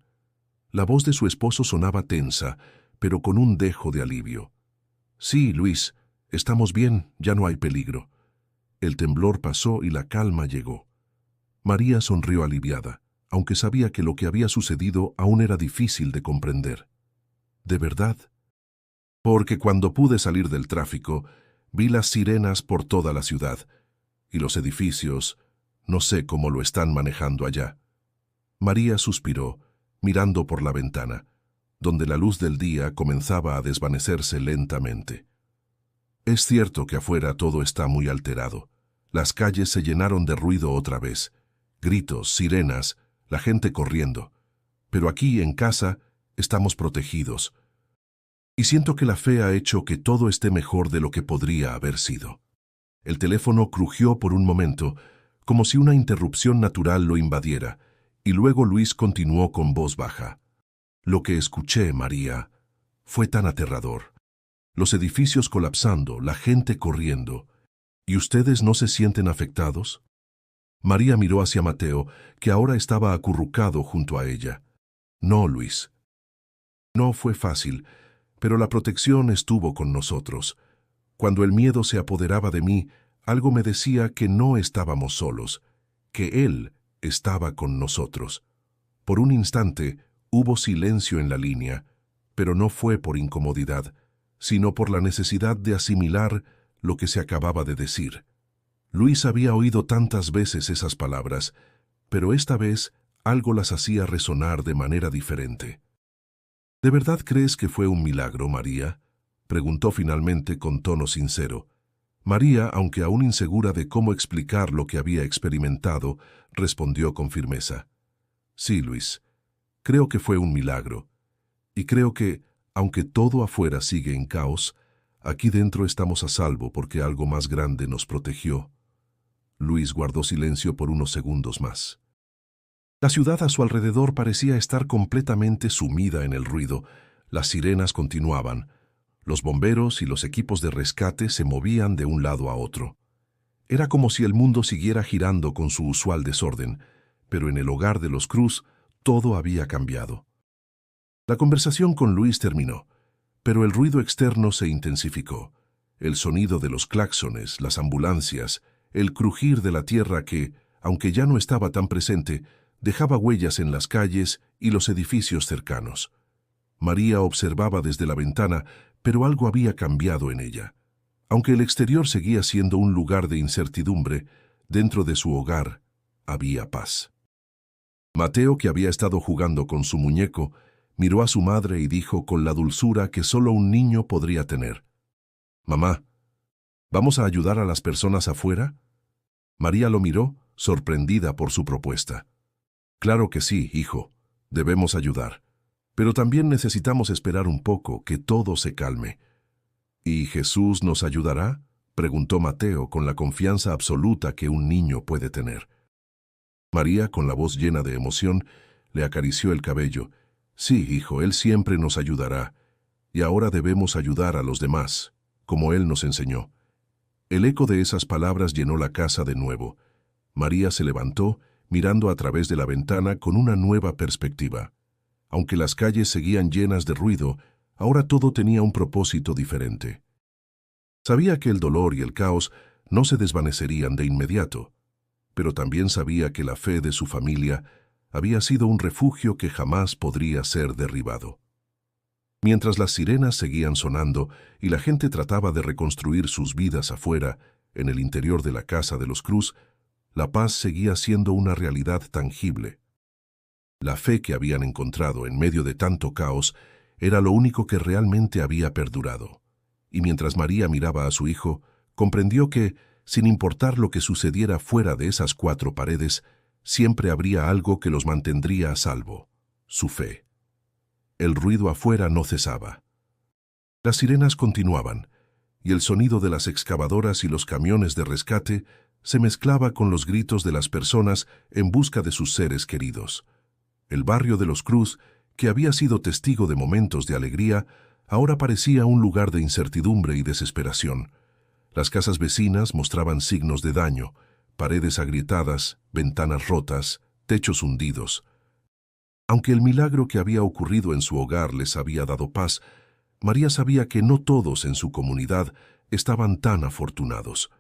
La voz de su esposo sonaba tensa, pero con un dejo de alivio. «Sí, Luis, estamos bien, ya no hay peligro». El temblor pasó y la calma llegó. María sonrió aliviada, aunque sabía que lo que había sucedido aún era difícil de comprender. ¿De verdad? Porque cuando pude salir del tráfico, vi las sirenas por toda la ciudad, y los edificios, no sé cómo lo están manejando allá. María suspiró, mirando por la ventana, donde la luz del día comenzaba a desvanecerse lentamente. Es cierto que afuera todo está muy alterado. Las calles se llenaron de ruido otra vez. Gritos, sirenas, la gente corriendo. Pero aquí, en casa, estamos protegidos. Y siento que la fe ha hecho que todo esté mejor de lo que podría haber sido. El teléfono crujió por un momento, como si una interrupción natural lo invadiera, y luego Luis continuó con voz baja. Lo que escuché, María, fue tan aterrador. Los edificios colapsando, la gente corriendo. ¿Y ustedes no se sienten afectados? María miró hacia Mateo, que ahora estaba acurrucado junto a ella. No, Luis. No fue fácil, pero la protección estuvo con nosotros. Cuando el miedo se apoderaba de mí, algo me decía que no estábamos solos, que Él estaba con nosotros. Por un instante hubo silencio en la línea, pero no fue por incomodidad, sino por la necesidad de asimilar lo que se acababa de decir. Luis había oído tantas veces esas palabras, pero esta vez algo las hacía resonar de manera diferente. ¿De verdad crees que fue un milagro, María?, preguntó finalmente con tono sincero. María, aunque aún insegura de cómo explicar lo que había experimentado, respondió con firmeza. Sí, Luis, creo que fue un milagro. Y creo que, aunque todo afuera sigue en caos, aquí dentro estamos a salvo porque algo más grande nos protegió. Luis guardó silencio por unos segundos más. La ciudad a su alrededor parecía estar completamente sumida en el ruido. Las sirenas continuaban. Los bomberos y los equipos de rescate se movían de un lado a otro. Era como si el mundo siguiera girando con su usual desorden, pero en el hogar de los Cruz todo había cambiado. La conversación con Luis terminó, pero el ruido externo se intensificó. El sonido de los claxones, las ambulancias, el crujir de la tierra que, aunque ya no estaba tan presente, dejaba huellas en las calles y los edificios cercanos. María observaba desde la ventana, pero algo había cambiado en ella. Aunque el exterior seguía siendo un lugar de incertidumbre, dentro de su hogar había paz. Mateo, que había estado jugando con su muñeco, miró a su madre y dijo con la dulzura que solo un niño podría tener: «Mamá, ¿vamos a ayudar a las personas afuera?» María lo miró, sorprendida por su propuesta. «Claro que sí, hijo, debemos ayudar. Pero también necesitamos esperar un poco, que todo se calme». «¿Y Jesús nos ayudará?», preguntó Mateo con la confianza absoluta que un niño puede tener. María, con la voz llena de emoción, le acarició el cabello. «Sí, hijo, Él siempre nos ayudará. Y ahora debemos ayudar a los demás, como Él nos enseñó». El eco de esas palabras llenó la casa de nuevo. María se levantó, mirando a través de la ventana con una nueva perspectiva. Aunque las calles seguían llenas de ruido, ahora todo tenía un propósito diferente. Sabía que el dolor y el caos no se desvanecerían de inmediato, pero también sabía que la fe de su familia había sido un refugio que jamás podría ser derribado. Mientras las sirenas seguían sonando y la gente trataba de reconstruir sus vidas afuera, en el interior de la casa de los Cruz, la paz seguía siendo una realidad tangible. La fe que habían encontrado en medio de tanto caos era lo único que realmente había perdurado. Y mientras María miraba a su hijo, comprendió que, sin importar lo que sucediera fuera de esas cuatro paredes, siempre habría algo que los mantendría a salvo: su fe. El ruido afuera no cesaba. Las sirenas continuaban, y el sonido de las excavadoras y los camiones de rescate se mezclaba con los gritos de las personas en busca de sus seres queridos. El barrio de los Cruz, que había sido testigo de momentos de alegría, ahora parecía un lugar de incertidumbre y desesperación. Las casas vecinas mostraban signos de daño: paredes agrietadas, ventanas rotas, techos hundidos. Aunque el milagro que había ocurrido en su hogar les había dado paz, María sabía que no todos en su comunidad estaban tan afortunados.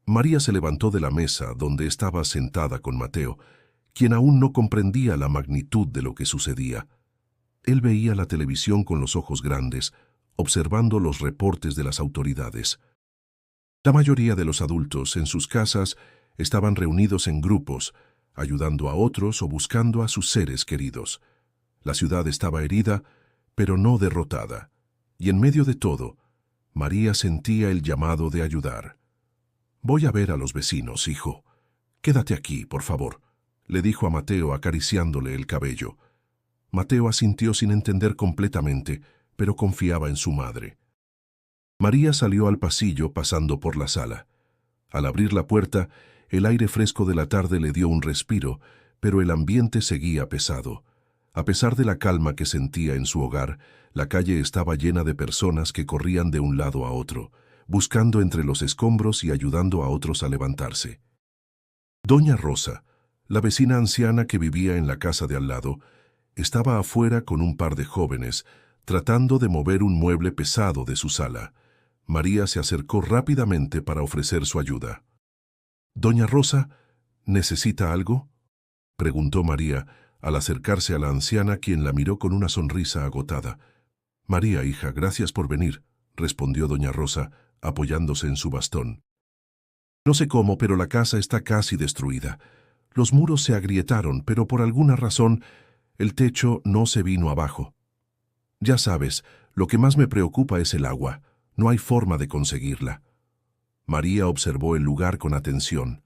María se levantó de la mesa donde estaba sentada con Mateo, quien aún no comprendía la magnitud de lo que sucedía. Él veía la televisión con los ojos grandes, observando los reportes de las autoridades. La mayoría de los adultos en sus casas estaban reunidos en grupos, ayudando a otros o buscando a sus seres queridos. La ciudad estaba herida, pero no derrotada, y en medio de todo, María sentía el llamado de ayudar. «Voy a ver a los vecinos, hijo. Quédate aquí, por favor», le dijo a Mateo acariciándole el cabello. Mateo asintió sin entender completamente, pero confiaba en su madre. María salió al pasillo pasando por la sala. Al abrir la puerta, el aire fresco de la tarde le dio un respiro, pero el ambiente seguía pesado. A pesar de la calma que sentía en su hogar, la calle estaba llena de personas que corrían de un lado a otro, buscando entre los escombros y ayudando a otros a levantarse. Doña Rosa, la vecina anciana que vivía en la casa de al lado, estaba afuera con un par de jóvenes, tratando de mover un mueble pesado de su sala. María se acercó rápidamente para ofrecer su ayuda. «Doña Rosa, ¿necesita algo?», preguntó María, al acercarse a la anciana, quien la miró con una sonrisa agotada. «María, hija, gracias por venir», respondió doña Rosa, apoyándose en su bastón. «No sé cómo, pero la casa está casi destruida. Los muros se agrietaron, pero por alguna razón el techo no se vino abajo. Ya sabes, lo que más me preocupa es el agua. No hay forma de conseguirla. María observó el lugar con atención.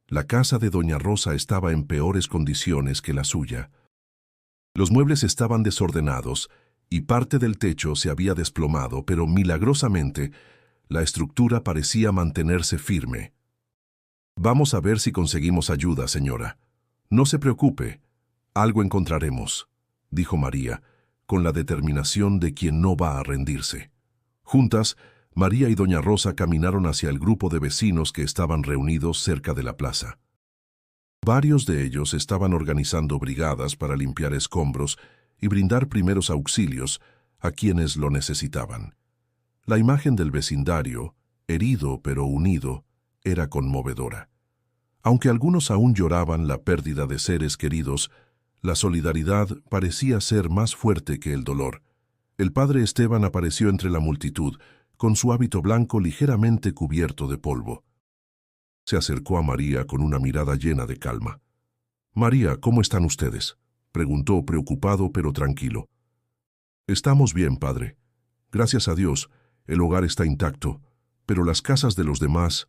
La casa de doña Rosa estaba en peores condiciones que la suya. Los muebles estaban desordenados y parte del techo se había desplomado, pero milagrosamente la estructura parecía mantenerse firme. «Vamos a ver si conseguimos ayuda, señora. No se preocupe, algo encontraremos», dijo María, con la determinación de quien no va a rendirse. Juntas, María y doña Rosa caminaron hacia el grupo de vecinos que estaban reunidos cerca de la plaza. Varios de ellos estaban organizando brigadas para limpiar escombros y brindar primeros auxilios a quienes lo necesitaban. La imagen del vecindario, herido pero unido, era conmovedora. Aunque algunos aún lloraban la pérdida de seres queridos, la solidaridad parecía ser más fuerte que el dolor. El padre Esteban apareció entre la multitud, con su hábito blanco ligeramente cubierto de polvo. Se acercó a María con una mirada llena de calma. «María, ¿cómo están ustedes?», preguntó preocupado pero tranquilo. «Estamos bien, padre. Gracias a Dios, el hogar está intacto, pero las casas de los demás...»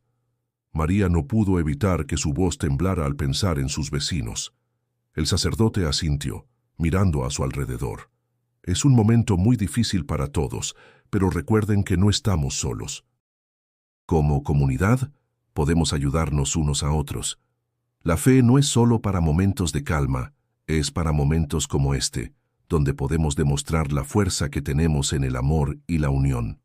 María no pudo evitar que su voz temblara al pensar en sus vecinos. El sacerdote asintió, mirando a su alrededor. «Es un momento muy difícil para todos, pero recuerden que no estamos solos. Como comunidad, podemos ayudarnos unos a otros. La fe no es solo para momentos de calma, es para momentos como este, donde podemos demostrar la fuerza que tenemos en el amor y la unión».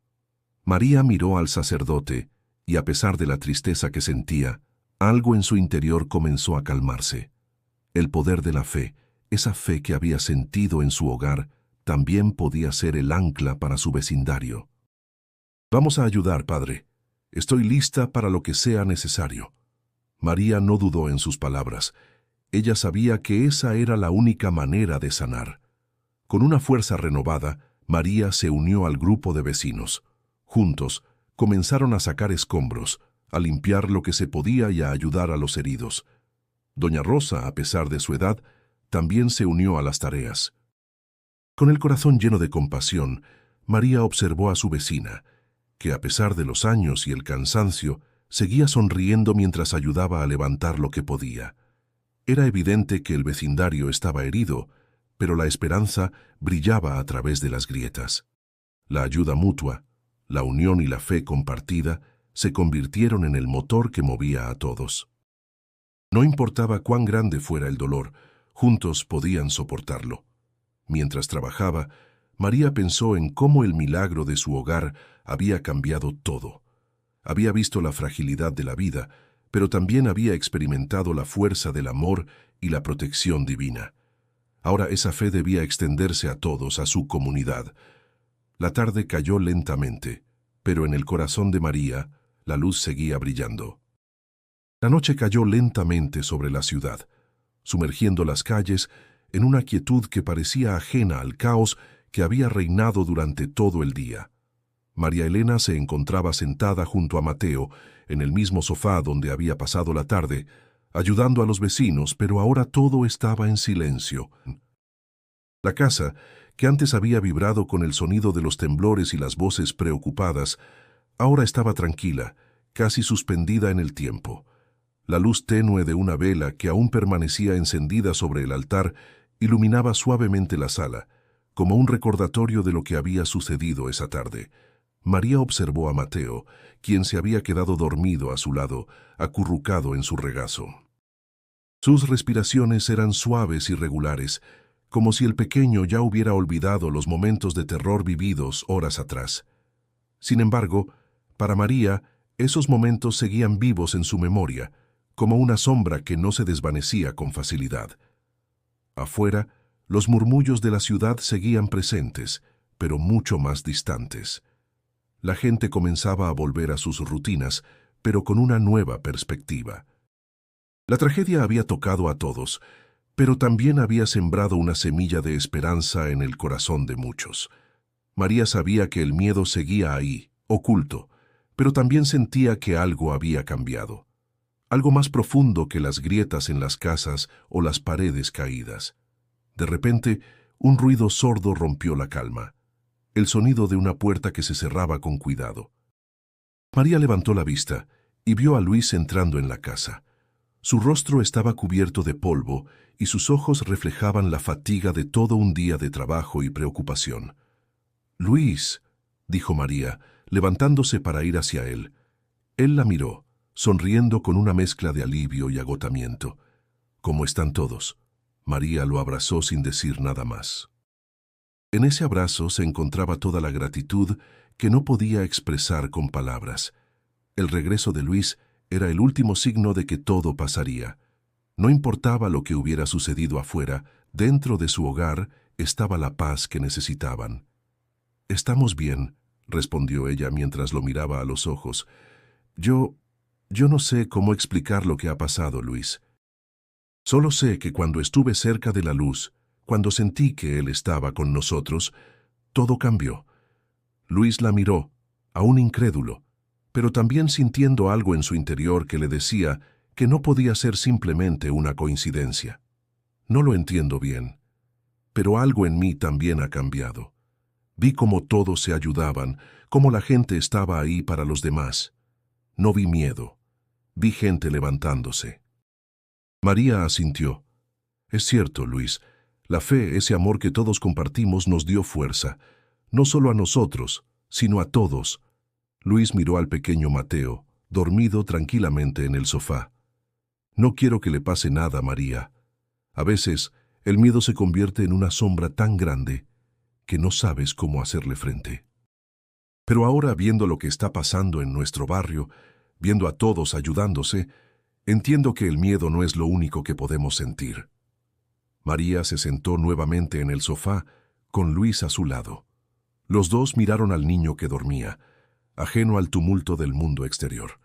María miró al sacerdote y, a pesar de la tristeza que sentía, algo en su interior comenzó a calmarse. El poder de la fe, esa fe que había sentido en su hogar, también podía ser el ancla para su vecindario. «Vamos a ayudar, padre. Estoy lista para lo que sea necesario». María no dudó en sus palabras. Ella sabía que esa era la única manera de sanar. Con una fuerza renovada, María se unió al grupo de vecinos. Juntos, comenzaron a sacar escombros, a limpiar lo que se podía y a ayudar a los heridos. Doña Rosa, a pesar de su edad, también se unió a las tareas. Con el corazón lleno de compasión, María observó a su vecina, que a pesar de los años y el cansancio, seguía sonriendo mientras ayudaba a levantar lo que podía. Era evidente que el vecindario estaba herido, pero la esperanza brillaba a través de las grietas. La ayuda mutua, la unión y la fe compartida se convirtieron en el motor que movía a todos. No importaba cuán grande fuera el dolor, juntos podían soportarlo. Mientras trabajaba, María pensó en cómo el milagro de su hogar había cambiado todo. Había visto la fragilidad de la vida, pero también había experimentado la fuerza del amor y la protección divina. Ahora esa fe debía extenderse a todos, a su comunidad. La tarde cayó lentamente, pero en el corazón de María la luz seguía brillando. La noche cayó lentamente sobre la ciudad, sumergiendo las calles en una quietud que parecía ajena al caos que había reinado durante todo el día. María Elena se encontraba sentada junto a Mateo, en el mismo sofá donde había pasado la tarde, ayudando a los vecinos, pero ahora todo estaba en silencio. La casa, que antes había vibrado con el sonido de los temblores y las voces preocupadas, ahora estaba tranquila, casi suspendida en el tiempo. La luz tenue de una vela que aún permanecía encendida sobre el altar iluminaba suavemente la sala, como un recordatorio de lo que había sucedido esa tarde. María observó a Mateo, quien se había quedado dormido a su lado, acurrucado en su regazo. Sus respiraciones eran suaves y regulares, como si el pequeño ya hubiera olvidado los momentos de terror vividos horas atrás. Sin embargo, para María, esos momentos seguían vivos en su memoria, como una sombra que no se desvanecía con facilidad. Afuera, los murmullos de la ciudad seguían presentes, pero mucho más distantes. La gente comenzaba a volver a sus rutinas, pero con una nueva perspectiva. La tragedia había tocado a todos, pero también había sembrado una semilla de esperanza en el corazón de muchos. María sabía que el miedo seguía ahí, oculto, pero también sentía que algo había cambiado. algo más profundo que las grietas en las casas o las paredes caídas. De repente, un ruido sordo rompió la calma, el sonido de una puerta que se cerraba con cuidado. María levantó la vista y vio a Luis entrando en la casa. Su rostro estaba cubierto de polvo y sus ojos reflejaban la fatiga de todo un día de trabajo y preocupación. «Luis», dijo María, levantándose para ir hacia él. Él la miró, sonriendo con una mezcla de alivio y agotamiento. «¿Cómo están todos?». María lo abrazó sin decir nada más. En ese abrazo se encontraba toda la gratitud que no podía expresar con palabras. El regreso de Luis era el último signo de que todo pasaría. No importaba lo que hubiera sucedido afuera, dentro de su hogar estaba la paz que necesitaban. «Estamos bien», respondió ella mientras lo miraba a los ojos. Yo no sé cómo explicar lo que ha pasado, Luis. Solo sé que cuando estuve cerca de la luz, cuando sentí que él estaba con nosotros, todo cambió». Luis la miró, aún incrédulo, pero también sintiendo algo en su interior que le decía que no podía ser simplemente una coincidencia. «No lo entiendo bien, pero algo en mí también ha cambiado. Vi cómo todos se ayudaban, cómo la gente estaba ahí para los demás. No vi miedo, vi gente levantándose». María asintió. «Es cierto, Luis, la fe, ese amor que todos compartimos nos dio fuerza, no solo a nosotros, sino a todos». Luis miró al pequeño Mateo, dormido tranquilamente en el sofá. «No quiero que le pase nada, María. A veces, el miedo se convierte en una sombra tan grande que no sabes cómo hacerle frente. Pero ahora, viendo lo que está pasando en nuestro barrio, viendo a todos ayudándose, entiendo que el miedo no es lo único que podemos sentir». María se sentó nuevamente en el sofá, con Luis a su lado. Los dos miraron al niño que dormía, ajeno al tumulto del mundo exterior.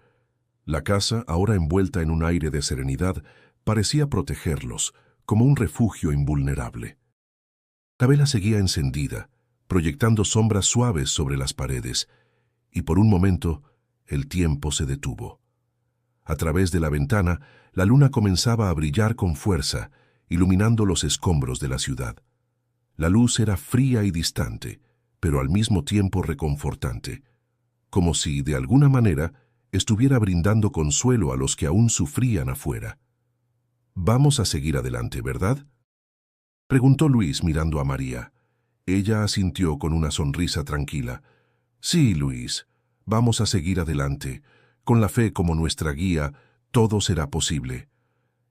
La casa, ahora envuelta en un aire de serenidad, parecía protegerlos, como un refugio invulnerable. La vela seguía encendida, proyectando sombras suaves sobre las paredes, y por un momento el tiempo se detuvo. A través de la ventana, la luna comenzaba a brillar con fuerza, iluminando los escombros de la ciudad. La luz era fría y distante, pero al mismo tiempo reconfortante, como si, de alguna manera, estuviera brindando consuelo a los que aún sufrían afuera. «Vamos a seguir adelante, ¿verdad?», preguntó Luis mirando a María. Ella asintió con una sonrisa tranquila. «Sí, Luis, vamos a seguir adelante. Con la fe como nuestra guía, todo será posible».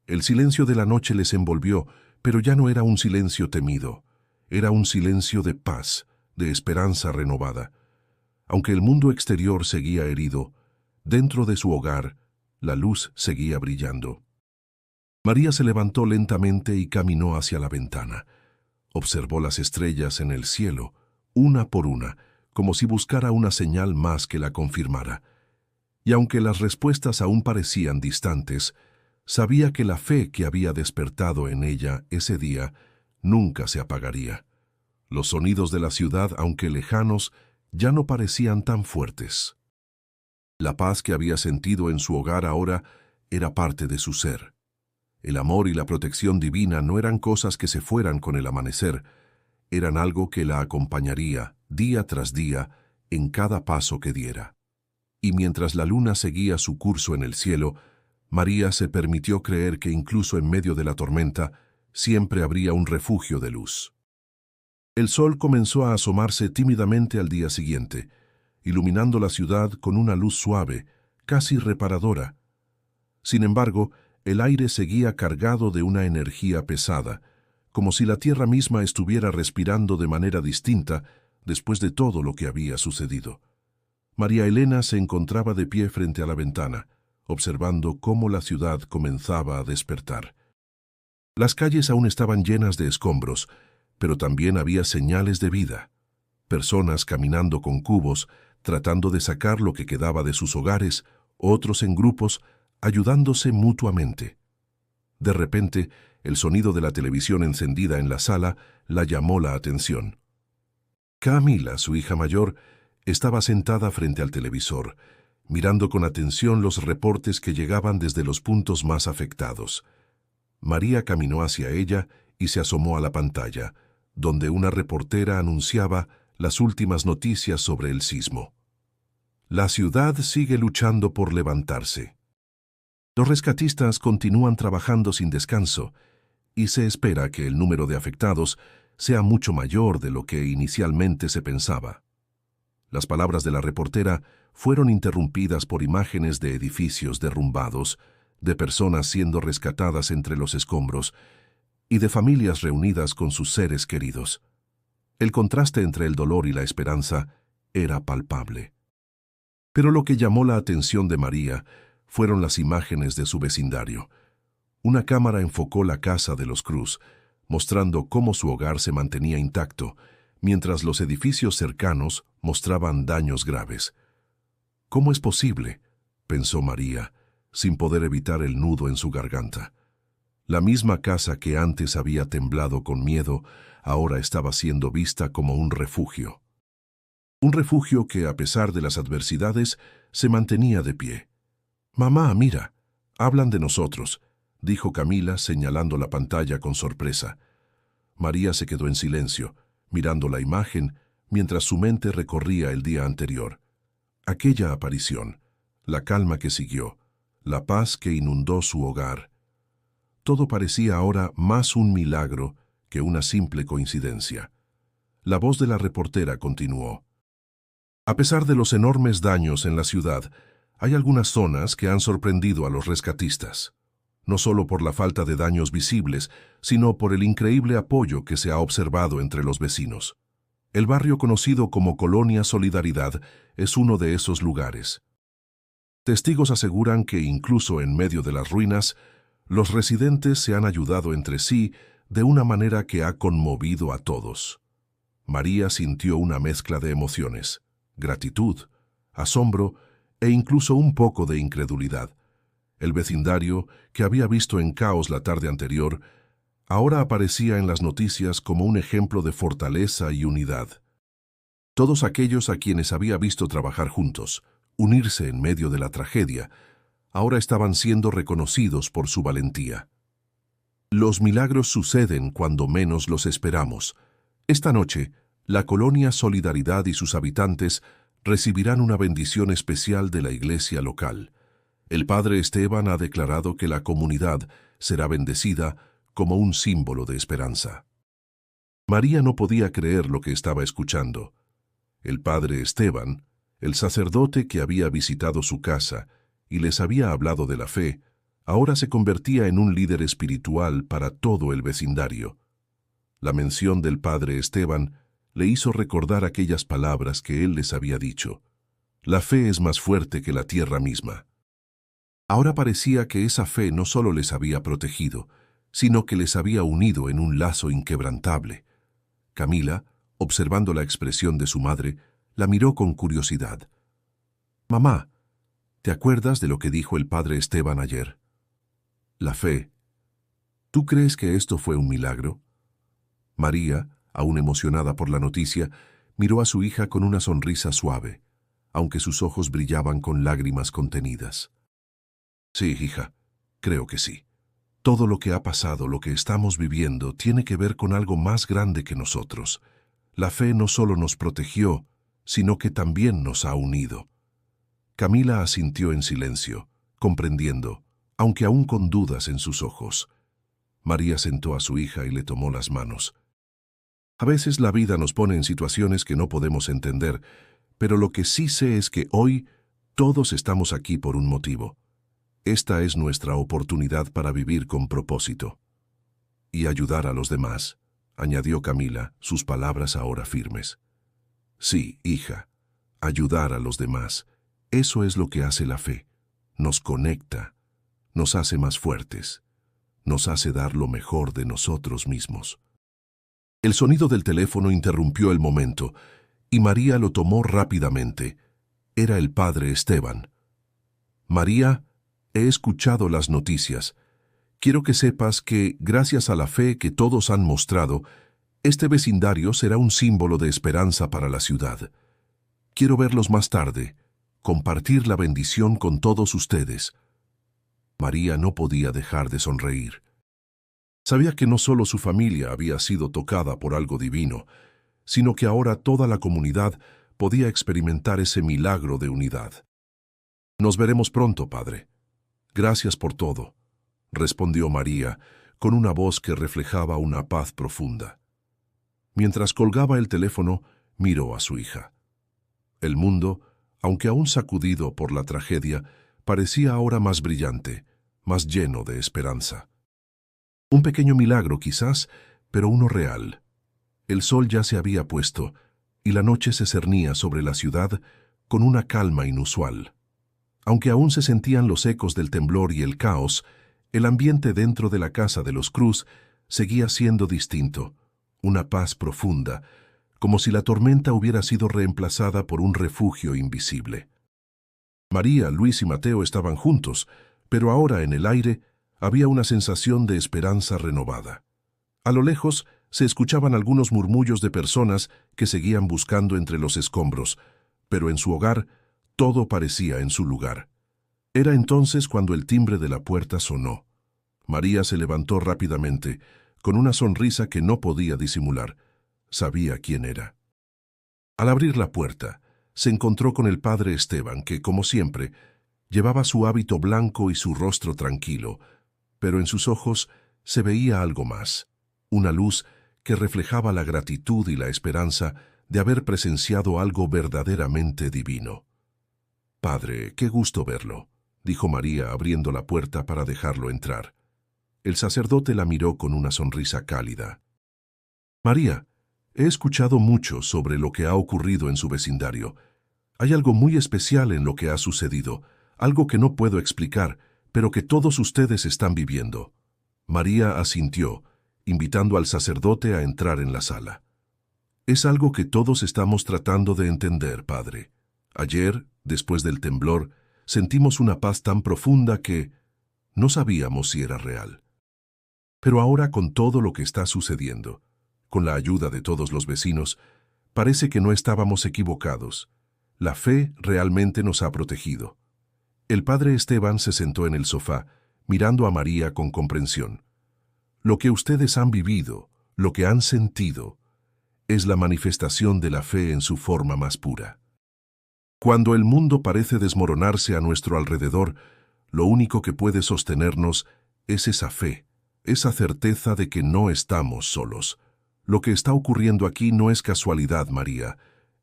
El silencio de la noche les envolvió, pero ya no era un silencio temido. Era un silencio de paz, de esperanza renovada. Aunque el mundo exterior seguía herido, dentro de su hogar, la luz seguía brillando. María se levantó lentamente y caminó hacia la ventana. Observó las estrellas en el cielo, una por una, como si buscara una señal más que la confirmara. Y aunque las respuestas aún parecían distantes, sabía que la fe que había despertado en ella ese día nunca se apagaría. Los sonidos de la ciudad, aunque lejanos, ya no parecían tan fuertes. La paz que había sentido en su hogar ahora era parte de su ser. El amor y la protección divina no eran cosas que se fueran con el amanecer, eran algo que la acompañaría día tras día en cada paso que diera. Y mientras la luna seguía su curso en el cielo, María se permitió creer que incluso en medio de la tormenta siempre habría un refugio de luz. El sol comenzó a asomarse tímidamente al día siguiente, iluminando la ciudad con una luz suave, casi reparadora. Sin embargo, el aire seguía cargado de una energía pesada, como si la tierra misma estuviera respirando de manera distinta después de todo lo que había sucedido. María Elena se encontraba de pie frente a la ventana, observando cómo la ciudad comenzaba a despertar. Las calles aún estaban llenas de escombros, pero también había señales de vida. Personas caminando con cubos, tratando de sacar lo que quedaba de sus hogares, otros en grupos, ayudándose mutuamente. De repente, el sonido de la televisión encendida en la sala la llamó la atención. Camila, su hija mayor, estaba sentada frente al televisor, mirando con atención los reportes que llegaban desde los puntos más afectados. María caminó hacia ella y se asomó a la pantalla, donde una reportera anunciaba las últimas noticias sobre el sismo. La ciudad sigue luchando por levantarse. Los rescatistas continúan trabajando sin descanso y se espera que el número de afectados sea mucho mayor de lo que inicialmente se pensaba. Las palabras de la reportera fueron interrumpidas por imágenes de edificios derrumbados, de personas siendo rescatadas entre los escombros y de familias reunidas con sus seres queridos. El contraste entre el dolor y la esperanza era palpable. Pero lo que llamó la atención de María fueron las imágenes de su vecindario. Una cámara enfocó la casa de los Cruz, mostrando cómo su hogar se mantenía intacto, mientras los edificios cercanos mostraban daños graves. ¿Cómo es posible?, pensó María, sin poder evitar el nudo en su garganta. La misma casa que antes había temblado con miedo, ahora estaba siendo vista como un refugio. Un refugio que, a pesar de las adversidades, se mantenía de pie. «Mamá, mira, hablan de nosotros», dijo Camila, señalando la pantalla con sorpresa. María se quedó en silencio, mirando la imagen, mientras su mente recorría el día anterior. Aquella aparición, la calma que siguió, la paz que inundó su hogar. Todo parecía ahora más un milagro que una simple coincidencia. La voz de la reportera continuó. A pesar de los enormes daños en la ciudad, hay algunas zonas que han sorprendido a los rescatistas. No solo por la falta de daños visibles, sino por el increíble apoyo que se ha observado entre los vecinos. El barrio conocido como Colonia Solidaridad es uno de esos lugares. Testigos aseguran que incluso en medio de las ruinas, los residentes se han ayudado entre sí de una manera que ha conmovido a todos. María sintió una mezcla de emociones: gratitud, asombro e incluso un poco de incredulidad. El vecindario, que había visto en caos la tarde anterior, ahora aparecía en las noticias como un ejemplo de fortaleza y unidad. Todos aquellos a quienes había visto trabajar juntos, unirse en medio de la tragedia, ahora estaban siendo reconocidos por su valentía. Los milagros suceden cuando menos los esperamos. Esta noche, la Colonia Solidaridad y sus habitantes recibirán una bendición especial de la iglesia local. El padre Esteban ha declarado que la comunidad será bendecida como un símbolo de esperanza. María no podía creer lo que estaba escuchando. El padre Esteban, el sacerdote que había visitado su casa y les había hablado de la fe, ahora se convertía en un líder espiritual para todo el vecindario. La mención del padre Esteban le hizo recordar aquellas palabras que él les había dicho. La fe es más fuerte que la tierra misma. Ahora parecía que esa fe no solo les había protegido, sino que les había unido en un lazo inquebrantable. Camila, observando la expresión de su madre, la miró con curiosidad. «Mamá, ¿te acuerdas de lo que dijo el padre Esteban ayer? La fe. ¿Tú crees que esto fue un milagro?» María, aún emocionada por la noticia, miró a su hija con una sonrisa suave, aunque sus ojos brillaban con lágrimas contenidas. «Sí, hija, creo que sí. Todo lo que ha pasado, lo que estamos viviendo, tiene que ver con algo más grande que nosotros. La fe no solo nos protegió, sino que también nos ha unido». Camila asintió en silencio, comprendiendo, aunque aún con dudas en sus ojos. María sentó a su hija y le tomó las manos. «A veces la vida nos pone en situaciones que no podemos entender, pero lo que sí sé es que hoy todos estamos aquí por un motivo. Esta es nuestra oportunidad para vivir con propósito. Y ayudar a los demás», añadió Camila, sus palabras ahora firmes. «Sí, hija, ayudar a los demás. Eso es lo que hace la fe. Nos conecta, nos hace más fuertes, nos hace dar lo mejor de nosotros mismos». El sonido del teléfono interrumpió el momento, y María lo tomó rápidamente. Era el padre Esteban. «María, he escuchado las noticias. Quiero que sepas que, gracias a la fe que todos han mostrado, este vecindario será un símbolo de esperanza para la ciudad. Quiero verlos más tarde, compartir la bendición con todos ustedes. María no podía dejar de sonreír. Sabía que no solo su familia había sido tocada por algo divino, sino que ahora toda la comunidad podía experimentar ese milagro de unidad. Nos veremos pronto, Padre. Gracias por todo, respondió María, con una voz que reflejaba una paz profunda. Mientras colgaba el teléfono, miró a su hija. El mundo, aunque aún sacudido por la tragedia, parecía ahora más brillante, más lleno de esperanza. Un pequeño milagro quizás, pero uno real. El sol ya se había puesto, y la noche se cernía sobre la ciudad con una calma inusual. Aunque aún se sentían los ecos del temblor y el caos, el ambiente dentro de la casa de los Cruz seguía siendo distinto, una paz profunda, como si la tormenta hubiera sido reemplazada por un refugio invisible. María, Luis y Mateo estaban juntos, pero ahora en el aire había una sensación de esperanza renovada. A lo lejos se escuchaban algunos murmullos de personas que seguían buscando entre los escombros, pero en su hogar todo parecía en su lugar. Era entonces cuando el timbre de la puerta sonó. María se levantó rápidamente, con una sonrisa que no podía disimular. Sabía quién era. Al abrir la puerta, se encontró con el padre Esteban, que, como siempre, llevaba su hábito blanco y su rostro tranquilo, pero en sus ojos se veía algo más, una luz que reflejaba la gratitud y la esperanza de haber presenciado algo verdaderamente divino. «Padre, qué gusto verlo», dijo María abriendo la puerta para dejarlo entrar. El sacerdote la miró con una sonrisa cálida. «María, he escuchado mucho sobre lo que ha ocurrido en su vecindario. Hay algo muy especial en lo que ha sucedido, algo que no puedo explicar, pero que todos ustedes están viviendo». María asintió, invitando al sacerdote a entrar en la sala. «Es algo que todos estamos tratando de entender, padre. Ayer, después del temblor, sentimos una paz tan profunda que no sabíamos si era real. Pero ahora, con todo lo que está sucediendo, con la ayuda de todos los vecinos, parece que no estábamos equivocados. La fe realmente nos ha protegido». El padre Esteban se sentó en el sofá, mirando a María con comprensión. «Lo que ustedes han vivido, lo que han sentido, es la manifestación de la fe en su forma más pura. Cuando el mundo parece desmoronarse a nuestro alrededor, lo único que puede sostenernos es esa fe, esa certeza de que no estamos solos. Lo que está ocurriendo aquí no es casualidad, María,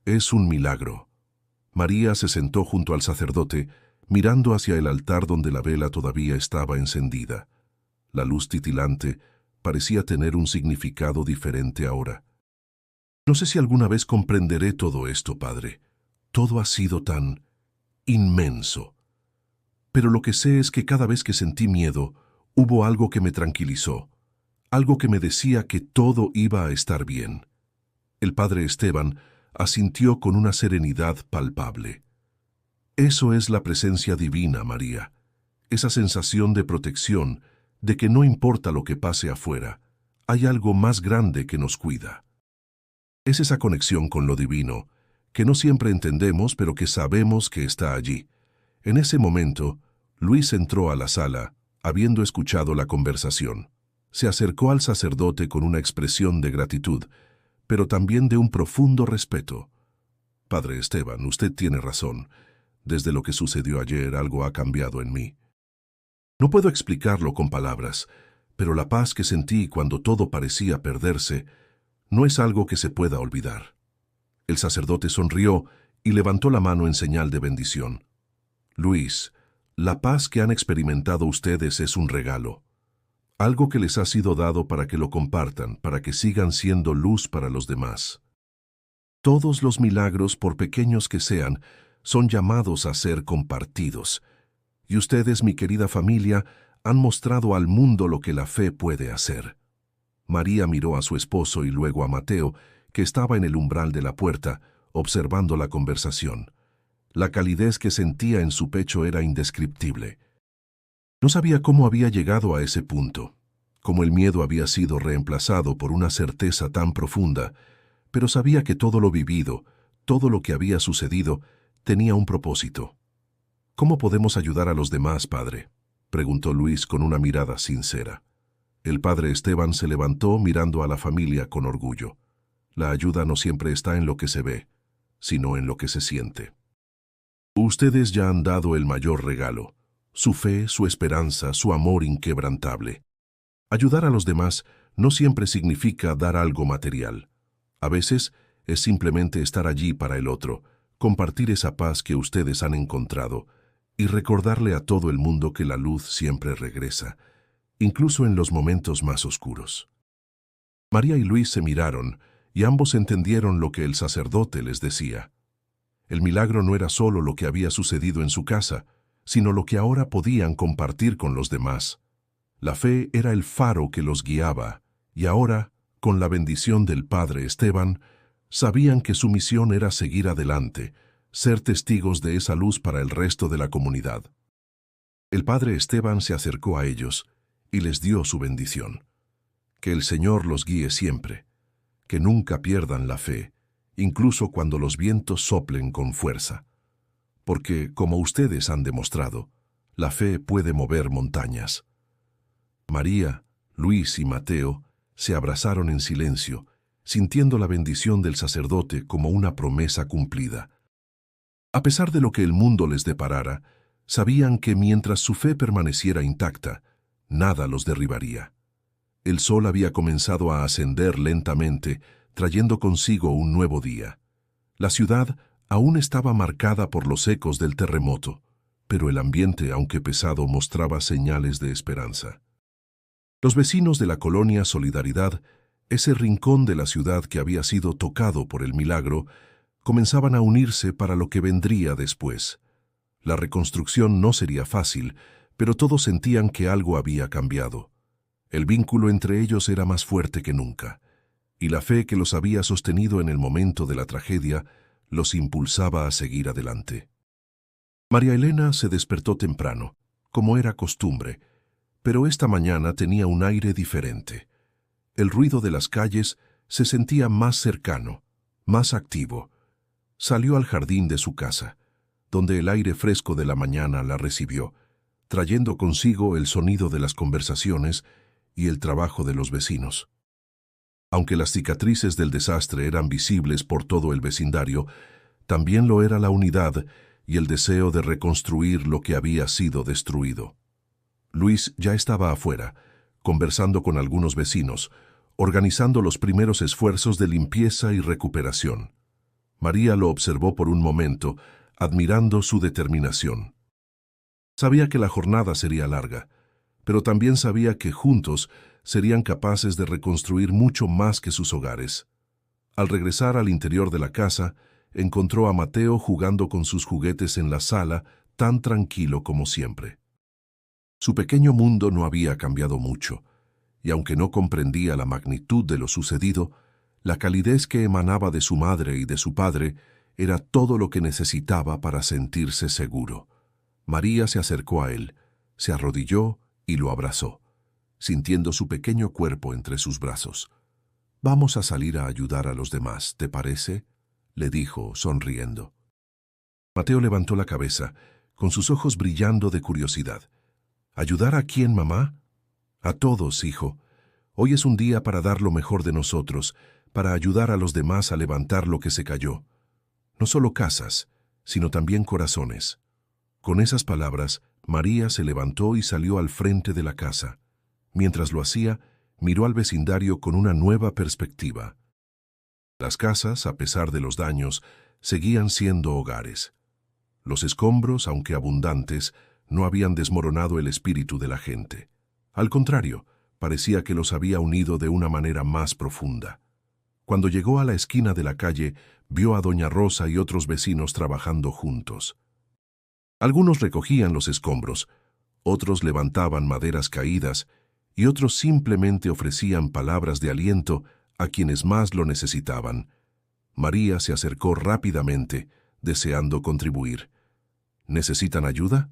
es un milagro». María se sentó junto al sacerdote, mirando hacia el altar donde la vela todavía estaba encendida. La luz titilante parecía tener un significado diferente ahora. «No sé si alguna vez comprenderé todo esto, padre. Todo ha sido tan inmenso. Pero lo que sé es que cada vez que sentí miedo, hubo algo que me tranquilizó, algo que me decía que todo iba a estar bien». El padre Esteban asintió con una serenidad palpable. «Eso es la presencia divina, María. Esa sensación de protección, de que no importa lo que pase afuera, hay algo más grande que nos cuida. Es esa conexión con lo divino, que no siempre entendemos, pero que sabemos que está allí». En ese momento, Luis entró a la sala, habiendo escuchado la conversación. Se acercó al sacerdote con una expresión de gratitud, pero también de un profundo respeto. «Padre Esteban, usted tiene razón. Desde lo que sucedió ayer, algo ha cambiado en mí. No puedo explicarlo con palabras, pero la paz que sentí cuando todo parecía perderse no es algo que se pueda olvidar». El sacerdote sonrió y levantó la mano en señal de bendición. «Luis, la paz que han experimentado ustedes es un regalo, algo que les ha sido dado para que lo compartan, para que sigan siendo luz para los demás. Todos los milagros, por pequeños que sean, son llamados a ser compartidos. Y ustedes, mi querida familia, han mostrado al mundo lo que la fe puede hacer». María miró a su esposo y luego a Mateo, que estaba en el umbral de la puerta, observando la conversación. La calidez que sentía en su pecho era indescriptible. No sabía cómo había llegado a ese punto, cómo el miedo había sido reemplazado por una certeza tan profunda, pero sabía que todo lo vivido, todo lo que había sucedido, tenía un propósito. ¿Cómo podemos ayudar a los demás, padre?, preguntó Luis con una mirada sincera. El padre Esteban se levantó mirando a la familia con orgullo. La ayuda no siempre está en lo que se ve, sino en lo que se siente. Ustedes ya han dado el mayor regalo, su fe, su esperanza, su amor inquebrantable. Ayudar a los demás no siempre significa dar algo material. A veces es simplemente estar allí para el otro, compartir esa paz que ustedes han encontrado y recordarle a todo el mundo que la luz siempre regresa, incluso en los momentos más oscuros. María y Luis se miraron y ambos entendieron lo que el sacerdote les decía. El milagro no era solo lo que había sucedido en su casa, sino lo que ahora podían compartir con los demás. La fe era el faro que los guiaba, y ahora, con la bendición del padre Esteban, sabían que su misión era seguir adelante, ser testigos de esa luz para el resto de la comunidad. El padre Esteban se acercó a ellos y les dio su bendición. Que el Señor los guíe siempre, que nunca pierdan la fe, incluso cuando los vientos soplen con fuerza. Porque, como ustedes han demostrado, la fe puede mover montañas. María, Luis y Mateo se abrazaron en silencio, sintiendo la bendición del sacerdote como una promesa cumplida. A pesar de lo que el mundo les deparara, sabían que mientras su fe permaneciera intacta, nada los derribaría. El sol había comenzado a ascender lentamente, trayendo consigo un nuevo día. La ciudad aún estaba marcada por los ecos del terremoto, pero el ambiente, aunque pesado, mostraba señales de esperanza. Los vecinos de la colonia Solidaridad, ese rincón de la ciudad que había sido tocado por el milagro, comenzaban a unirse para lo que vendría después. La reconstrucción no sería fácil, pero todos sentían que algo había cambiado. El vínculo entre ellos era más fuerte que nunca, y la fe que los había sostenido en el momento de la tragedia los impulsaba a seguir adelante. María Elena se despertó temprano, como era costumbre, pero esta mañana tenía un aire diferente. El ruido de las calles se sentía más cercano, más activo. Salió al jardín de su casa, donde el aire fresco de la mañana la recibió, trayendo consigo el sonido de las conversaciones y el trabajo de los vecinos. Aunque las cicatrices del desastre eran visibles por todo el vecindario, también lo era la unidad y el deseo de reconstruir lo que había sido destruido. Luis ya estaba afuera, conversando con algunos vecinos, organizando los primeros esfuerzos de limpieza y recuperación. María lo observó por un momento, admirando su determinación. Sabía que la jornada sería larga, pero también sabía que juntos serían capaces de reconstruir mucho más que sus hogares. Al regresar al interior de la casa, encontró a Mateo jugando con sus juguetes en la sala, tan tranquilo como siempre. Su pequeño mundo no había cambiado mucho, y aunque no comprendía la magnitud de lo sucedido, la calidez que emanaba de su madre y de su padre era todo lo que necesitaba para sentirse seguro. María se acercó a él, se arrodilló y lo abrazó, sintiendo su pequeño cuerpo entre sus brazos. «Vamos a salir a ayudar a los demás, ¿te parece?», le dijo, sonriendo. Mateo levantó la cabeza, con sus ojos brillando de curiosidad. «¿Ayudar a quién, mamá?» «A todos, hijo. Hoy es un día para dar lo mejor de nosotros, para ayudar a los demás a levantar lo que se cayó. No solo casas, sino también corazones». Con esas palabras, María se levantó y salió al frente de la casa. Mientras lo hacía, miró al vecindario con una nueva perspectiva. Las casas, a pesar de los daños, seguían siendo hogares. Los escombros, aunque abundantes, no habían desmoronado el espíritu de la gente. Al contrario, parecía que los había unido de una manera más profunda. Cuando llegó a la esquina de la calle, vio a doña Rosa y otros vecinos trabajando juntos. Algunos recogían los escombros, otros levantaban maderas caídas y otros simplemente ofrecían palabras de aliento a quienes más lo necesitaban. María se acercó rápidamente, deseando contribuir. «¿Necesitan ayuda?»,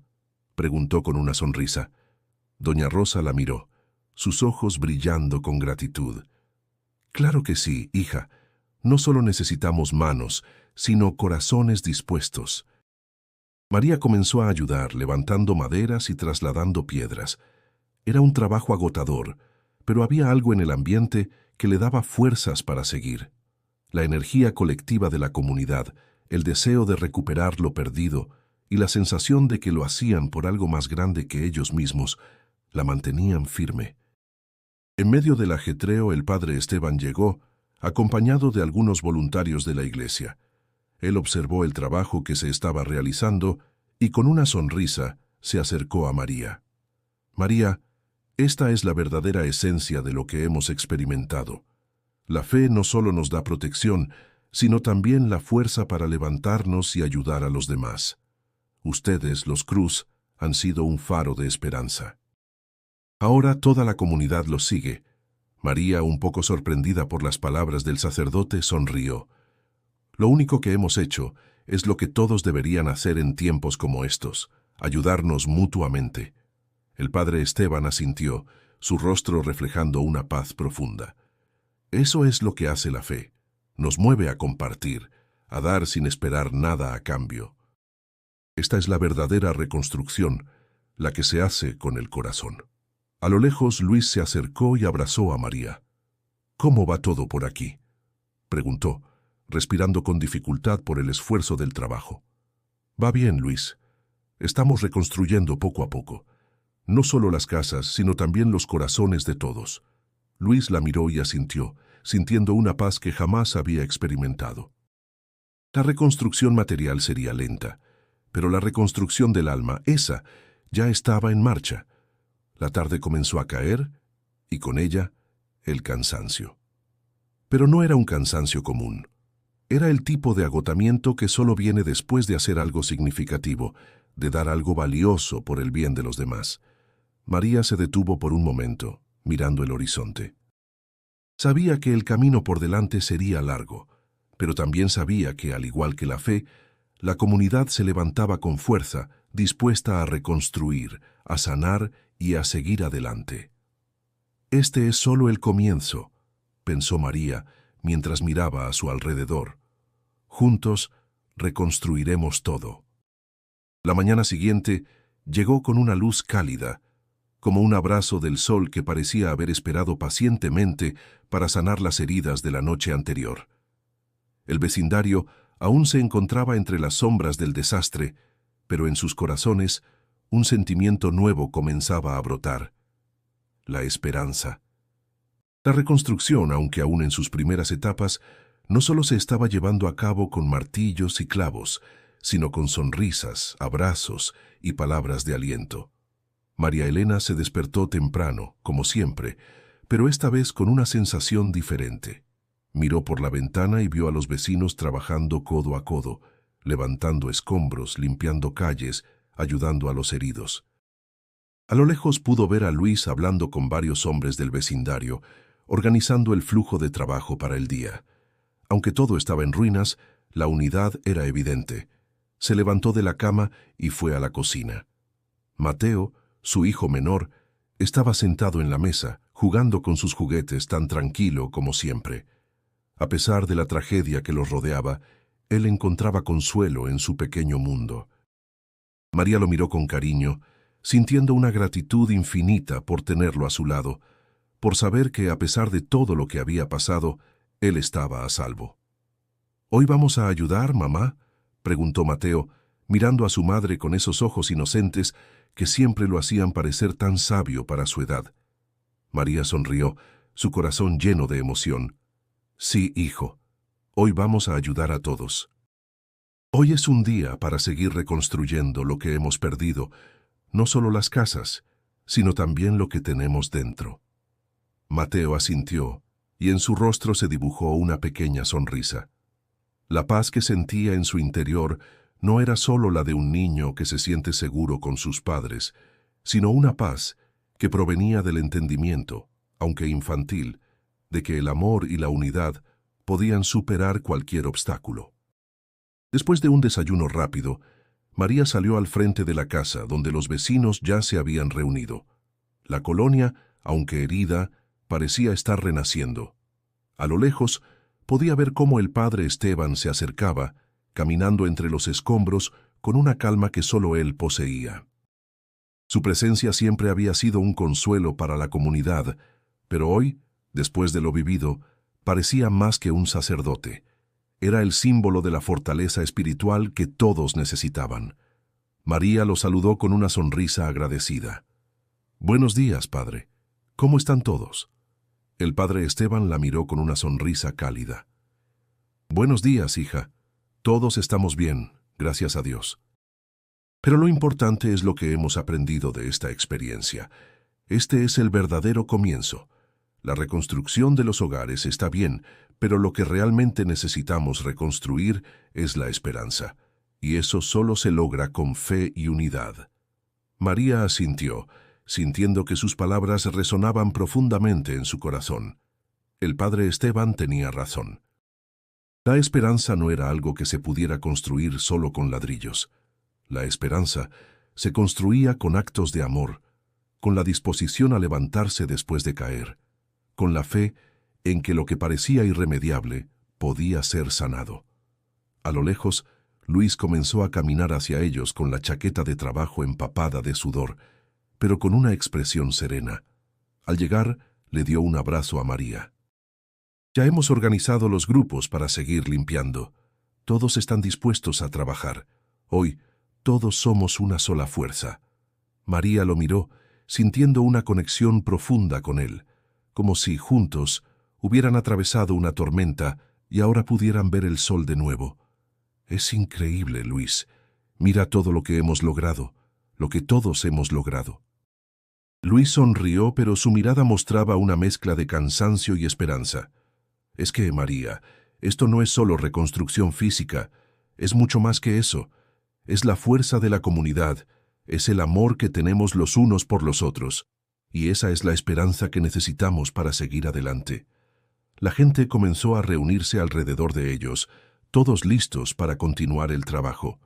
preguntó con una sonrisa. Doña Rosa la miró, sus ojos brillando con gratitud. «Claro que sí, hija. No solo necesitamos manos, sino corazones dispuestos. María comenzó a ayudar, levantando maderas y trasladando piedras. Era un trabajo agotador, pero había algo en el ambiente que le daba fuerzas para seguir. La energía colectiva de la comunidad, el deseo de recuperar lo perdido y la sensación de que lo hacían por algo más grande que ellos mismos, la mantenían firme. En medio del ajetreo, el padre Esteban llegó, acompañado de algunos voluntarios de la iglesia. Él observó el trabajo que se estaba realizando y con una sonrisa se acercó a María. María, esta es la verdadera esencia de lo que hemos experimentado. La fe no solo nos da protección, sino también la fuerza para levantarnos y ayudar a los demás. Ustedes, los Cruz, han sido un faro de esperanza. Ahora toda la comunidad los sigue. María, un poco sorprendida por las palabras del sacerdote, sonrió. Lo único que hemos hecho es lo que todos deberían hacer en tiempos como estos, ayudarnos mutuamente. El padre Esteban asintió, su rostro reflejando una paz profunda. Eso es lo que hace la fe. Nos mueve a compartir, a dar sin esperar nada a cambio. Esta es la verdadera reconstrucción, la que se hace con el corazón. A lo lejos, Luis se acercó y abrazó a María. «¿Cómo va todo por aquí?», preguntó, respirando con dificultad por el esfuerzo del trabajo. «Va bien, Luis. Estamos reconstruyendo poco a poco. No solo las casas, sino también los corazones de todos». Luis la miró y asintió, sintiendo una paz que jamás había experimentado. La reconstrucción material sería lenta, pero la reconstrucción del alma, esa, ya estaba en marcha. La tarde comenzó a caer, y con ella, el cansancio. Pero no era un cansancio común. Era el tipo de agotamiento que solo viene después de hacer algo significativo, de dar algo valioso por el bien de los demás. María se detuvo por un momento, mirando el horizonte. Sabía que el camino por delante sería largo, pero también sabía que, al igual que la fe, la comunidad se levantaba con fuerza, dispuesta a reconstruir, a sanar y a seguir adelante. «Este es solo el comienzo», pensó María, mientras miraba a su alrededor. «Juntos reconstruiremos todo». La mañana siguiente llegó con una luz cálida, como un abrazo del sol que parecía haber esperado pacientemente para sanar las heridas de la noche anterior. El vecindario aún se encontraba entre las sombras del desastre, pero en sus corazones un sentimiento nuevo comenzaba a brotar: la esperanza. La reconstrucción, aunque aún en sus primeras etapas, no solo se estaba llevando a cabo con martillos y clavos, sino con sonrisas, abrazos y palabras de aliento. María Elena se despertó temprano, como siempre, pero esta vez con una sensación diferente. Miró por la ventana y vio a los vecinos trabajando codo a codo, levantando escombros, limpiando calles, ayudando a los heridos. A lo lejos pudo ver a Luis hablando con varios hombres del vecindario, organizando el flujo de trabajo para el día. Aunque todo estaba en ruinas, la unidad era evidente. Se levantó de la cama y fue a la cocina. Mateo, su hijo menor, estaba sentado en la mesa, jugando con sus juguetes tan tranquilo como siempre. A pesar de la tragedia que los rodeaba, él encontraba consuelo en su pequeño mundo. María lo miró con cariño, sintiendo una gratitud infinita por tenerlo a su lado, por saber que a pesar de todo lo que había pasado, él estaba a salvo. «¿Hoy vamos a ayudar, mamá?», preguntó Mateo, mirando a su madre con esos ojos inocentes que siempre lo hacían parecer tan sabio para su edad. María sonrió, su corazón lleno de emoción. «Sí, hijo, hoy vamos a ayudar a todos. Hoy es un día para seguir reconstruyendo lo que hemos perdido, no solo las casas, sino también lo que tenemos dentro». Mateo asintió, y en su rostro se dibujó una pequeña sonrisa. La paz que sentía en su interior no era solo la de un niño que se siente seguro con sus padres, sino una paz que provenía del entendimiento, aunque infantil, de que el amor y la unidad podían superar cualquier obstáculo. Después de un desayuno rápido, María salió al frente de la casa, donde los vecinos ya se habían reunido. La colonia, aunque herida, parecía estar renaciendo. A lo lejos, podía ver cómo el padre Esteban se acercaba, caminando entre los escombros con una calma que solo él poseía. Su presencia siempre había sido un consuelo para la comunidad, pero hoy, después de lo vivido, parecía más que un sacerdote. Era el símbolo de la fortaleza espiritual que todos necesitaban. María lo saludó con una sonrisa agradecida. «Buenos días, padre. ¿Cómo están todos?» El padre Esteban la miró con una sonrisa cálida. «Buenos días, hija. Todos estamos bien, gracias a Dios. Pero lo importante es lo que hemos aprendido de esta experiencia. Este es el verdadero comienzo. La reconstrucción de los hogares está bien, pero lo que realmente necesitamos reconstruir es la esperanza, y eso solo se logra con fe y unidad». María asintió, sintiendo que sus palabras resonaban profundamente en su corazón. El padre Esteban tenía razón. La esperanza no era algo que se pudiera construir solo con ladrillos. La esperanza se construía con actos de amor, con la disposición a levantarse después de caer, con la fe en que lo que parecía irremediable podía ser sanado. A lo lejos, Luis comenzó a caminar hacia ellos con la chaqueta de trabajo empapada de sudor, pero con una expresión serena. Al llegar, le dio un abrazo a María. «Ya hemos organizado los grupos para seguir limpiando. Todos están dispuestos a trabajar. Hoy, todos somos una sola fuerza». María lo miró, sintiendo una conexión profunda con él, como si, juntos, hubieran atravesado una tormenta y ahora pudieran ver el sol de nuevo. «Es increíble, Luis. Mira todo lo que hemos logrado, lo que todos hemos logrado». Luis sonrió, pero su mirada mostraba una mezcla de cansancio y esperanza. «Es que, María, esto no es solo reconstrucción física, es mucho más que eso. Es la fuerza de la comunidad, es el amor que tenemos los unos por los otros, y esa es la esperanza que necesitamos para seguir adelante». La gente comenzó a reunirse alrededor de ellos, todos listos para continuar el trabajo.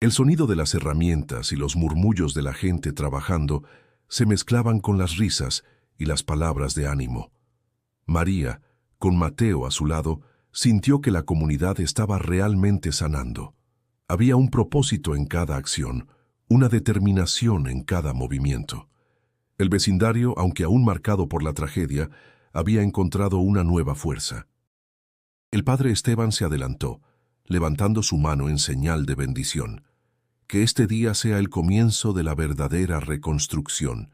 El sonido de las herramientas y los murmullos de la gente trabajando se mezclaban con las risas y las palabras de ánimo. María, con Mateo a su lado, sintió que la comunidad estaba realmente sanando. Había un propósito en cada acción, una determinación en cada movimiento. El vecindario, aunque aún marcado por la tragedia, había encontrado una nueva fuerza. El padre Esteban se adelantó, levantando su mano en señal de bendición. «Que este día sea el comienzo de la verdadera reconstrucción,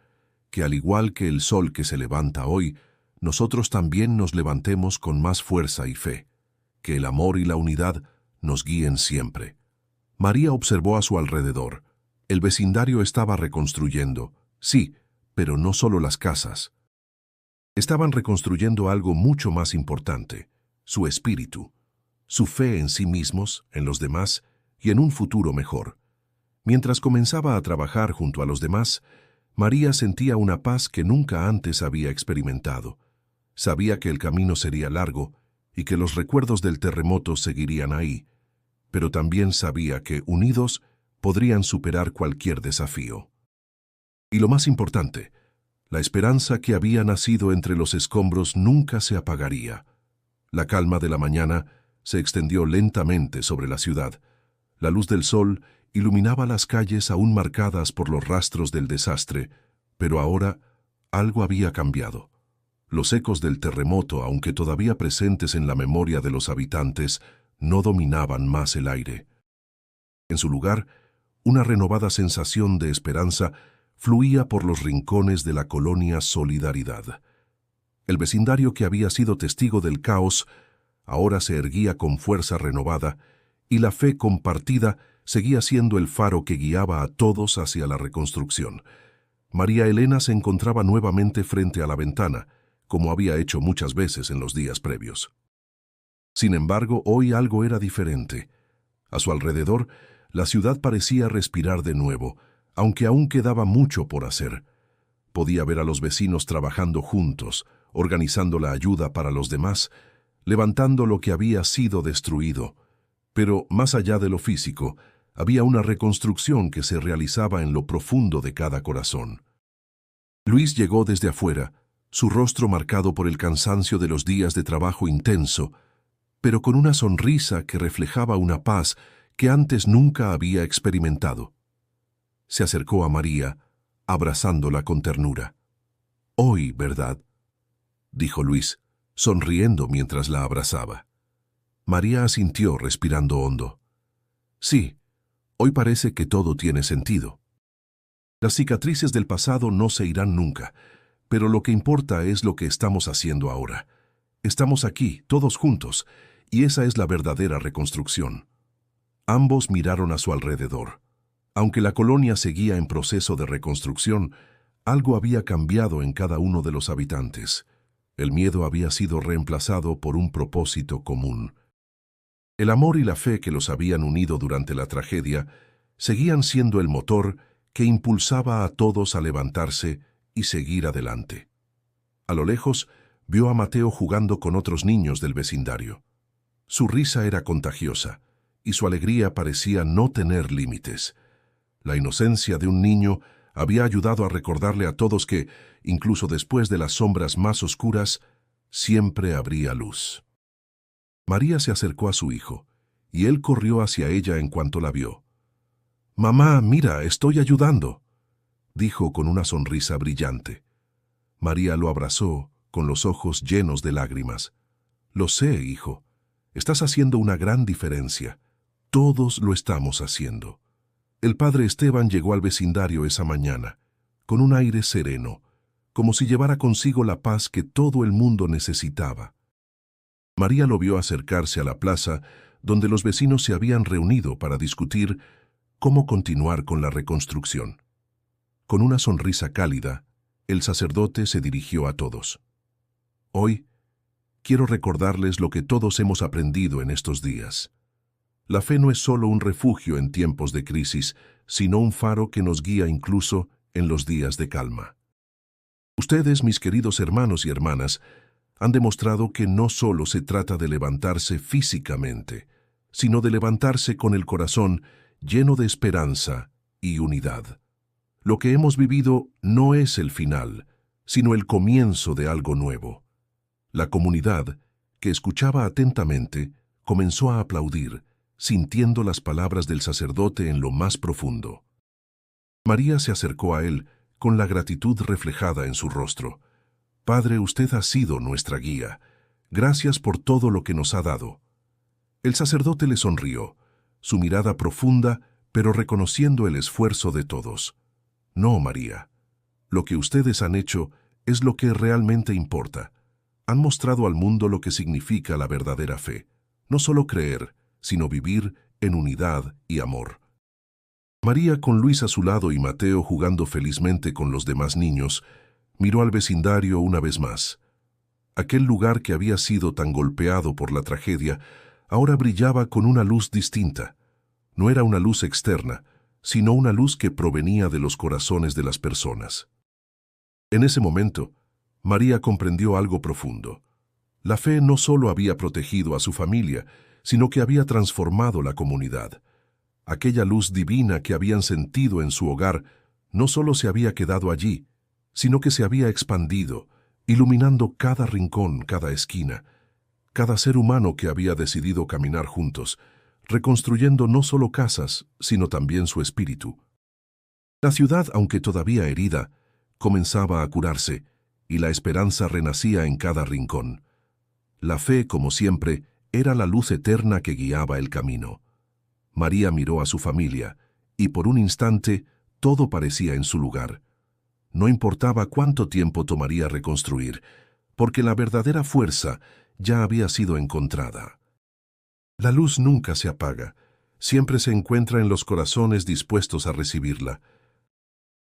que al igual que el sol que se levanta hoy, nosotros también nos levantemos con más fuerza y fe. Que el amor y la unidad nos guíen siempre». María observó a su alrededor. El vecindario estaba reconstruyendo, sí, pero no solo las casas. Estaban reconstruyendo algo mucho más importante, su espíritu, su fe en sí mismos, en los demás y en un futuro mejor. Mientras comenzaba a trabajar junto a los demás, María sentía una paz que nunca antes había experimentado. Sabía que el camino sería largo y que los recuerdos del terremoto seguirían ahí, pero también sabía que, unidos, podrían superar cualquier desafío. Y lo más importante, la esperanza que había nacido entre los escombros nunca se apagaría. La calma de la mañana se extendió lentamente sobre la ciudad. La luz del sol iluminaba las calles aún marcadas por los rastros del desastre, pero ahora algo había cambiado. Los ecos del terremoto, aunque todavía presentes en la memoria de los habitantes, no dominaban más el aire. En su lugar, una renovada sensación de esperanza fluía por los rincones de la colonia Solidaridad. El vecindario que había sido testigo del caos ahora se erguía con fuerza renovada, y la fe compartida seguía siendo el faro que guiaba a todos hacia la reconstrucción. María Elena se encontraba nuevamente frente a la ventana, como había hecho muchas veces en los días previos. Sin embargo, hoy algo era diferente. A su alrededor, la ciudad parecía respirar de nuevo, aunque aún quedaba mucho por hacer. Podía ver a los vecinos trabajando juntos, organizando la ayuda para los demás, levantando lo que había sido destruido. Pero, más allá de lo físico, había una reconstrucción que se realizaba en lo profundo de cada corazón. Luis llegó desde afuera, su rostro marcado por el cansancio de los días de trabajo intenso, pero con una sonrisa que reflejaba una paz que antes nunca había experimentado. Se acercó a María, abrazándola con ternura. «Hoy, ¿verdad?», dijo Luis, sonriendo mientras la abrazaba. María asintió respirando hondo. «Sí, hoy parece que todo tiene sentido. Las cicatrices del pasado no se irán nunca, pero lo que importa es lo que estamos haciendo ahora. Estamos aquí, todos juntos, y esa es la verdadera reconstrucción». Ambos miraron a su alrededor. Aunque la colonia seguía en proceso de reconstrucción, algo había cambiado en cada uno de los habitantes. El miedo había sido reemplazado por un propósito común. El amor y la fe que los habían unido durante la tragedia seguían siendo el motor que impulsaba a todos a levantarse y seguir adelante. A lo lejos, vio a Mateo jugando con otros niños del vecindario. Su risa era contagiosa, y su alegría parecía no tener límites. La inocencia de un niño había ayudado a recordarle a todos que, incluso después de las sombras más oscuras, siempre habría luz. María se acercó a su hijo, y él corrió hacia ella en cuanto la vio. «Mamá, mira, estoy ayudando», dijo con una sonrisa brillante. María lo abrazó, con los ojos llenos de lágrimas. «Lo sé, hijo. Estás haciendo una gran diferencia. Todos lo estamos haciendo». El padre Esteban llegó al vecindario esa mañana, con un aire sereno, como si llevara consigo la paz que todo el mundo necesitaba. María lo vio acercarse a la plaza, donde los vecinos se habían reunido para discutir cómo continuar con la reconstrucción. Con una sonrisa cálida, el sacerdote se dirigió a todos. «Hoy, quiero recordarles lo que todos hemos aprendido en estos días. La fe no es solo un refugio en tiempos de crisis, sino un faro que nos guía incluso en los días de calma. Ustedes, mis queridos hermanos y hermanas, han demostrado que no solo se trata de levantarse físicamente, sino de levantarse con el corazón lleno de esperanza y unidad. Lo que hemos vivido no es el final, sino el comienzo de algo nuevo». La comunidad, que escuchaba atentamente, comenzó a aplaudir, sintiendo las palabras del sacerdote en lo más profundo. María se acercó a él con la gratitud reflejada en su rostro. «Padre, usted ha sido nuestra guía. Gracias por todo lo que nos ha dado». El sacerdote le sonrió, su mirada profunda, pero reconociendo el esfuerzo de todos. «No, María. Lo que ustedes han hecho es lo que realmente importa. Han mostrado al mundo lo que significa la verdadera fe. No solo creer, sino vivir en unidad y amor». María, con Luis a su lado y Mateo jugando felizmente con los demás niños, miró al vecindario una vez más. Aquel lugar que había sido tan golpeado por la tragedia ahora brillaba con una luz distinta. No era una luz externa, sino una luz que provenía de los corazones de las personas. En ese momento, María comprendió algo profundo. La fe no solo había protegido a su familia, sino que había transformado la comunidad. Aquella luz divina que habían sentido en su hogar no solo se había quedado allí, sino que se había expandido, iluminando cada rincón, cada esquina, cada ser humano que había decidido caminar juntos, reconstruyendo no solo casas, sino también su espíritu. La ciudad, aunque todavía herida, comenzaba a curarse, y la esperanza renacía en cada rincón. La fe, como siempre, era la luz eterna que guiaba el camino. María miró a su familia, y por un instante todo parecía en su lugar. No importaba cuánto tiempo tomaría reconstruir, porque la verdadera fuerza ya había sido encontrada. La luz nunca se apaga, siempre se encuentra en los corazones dispuestos a recibirla.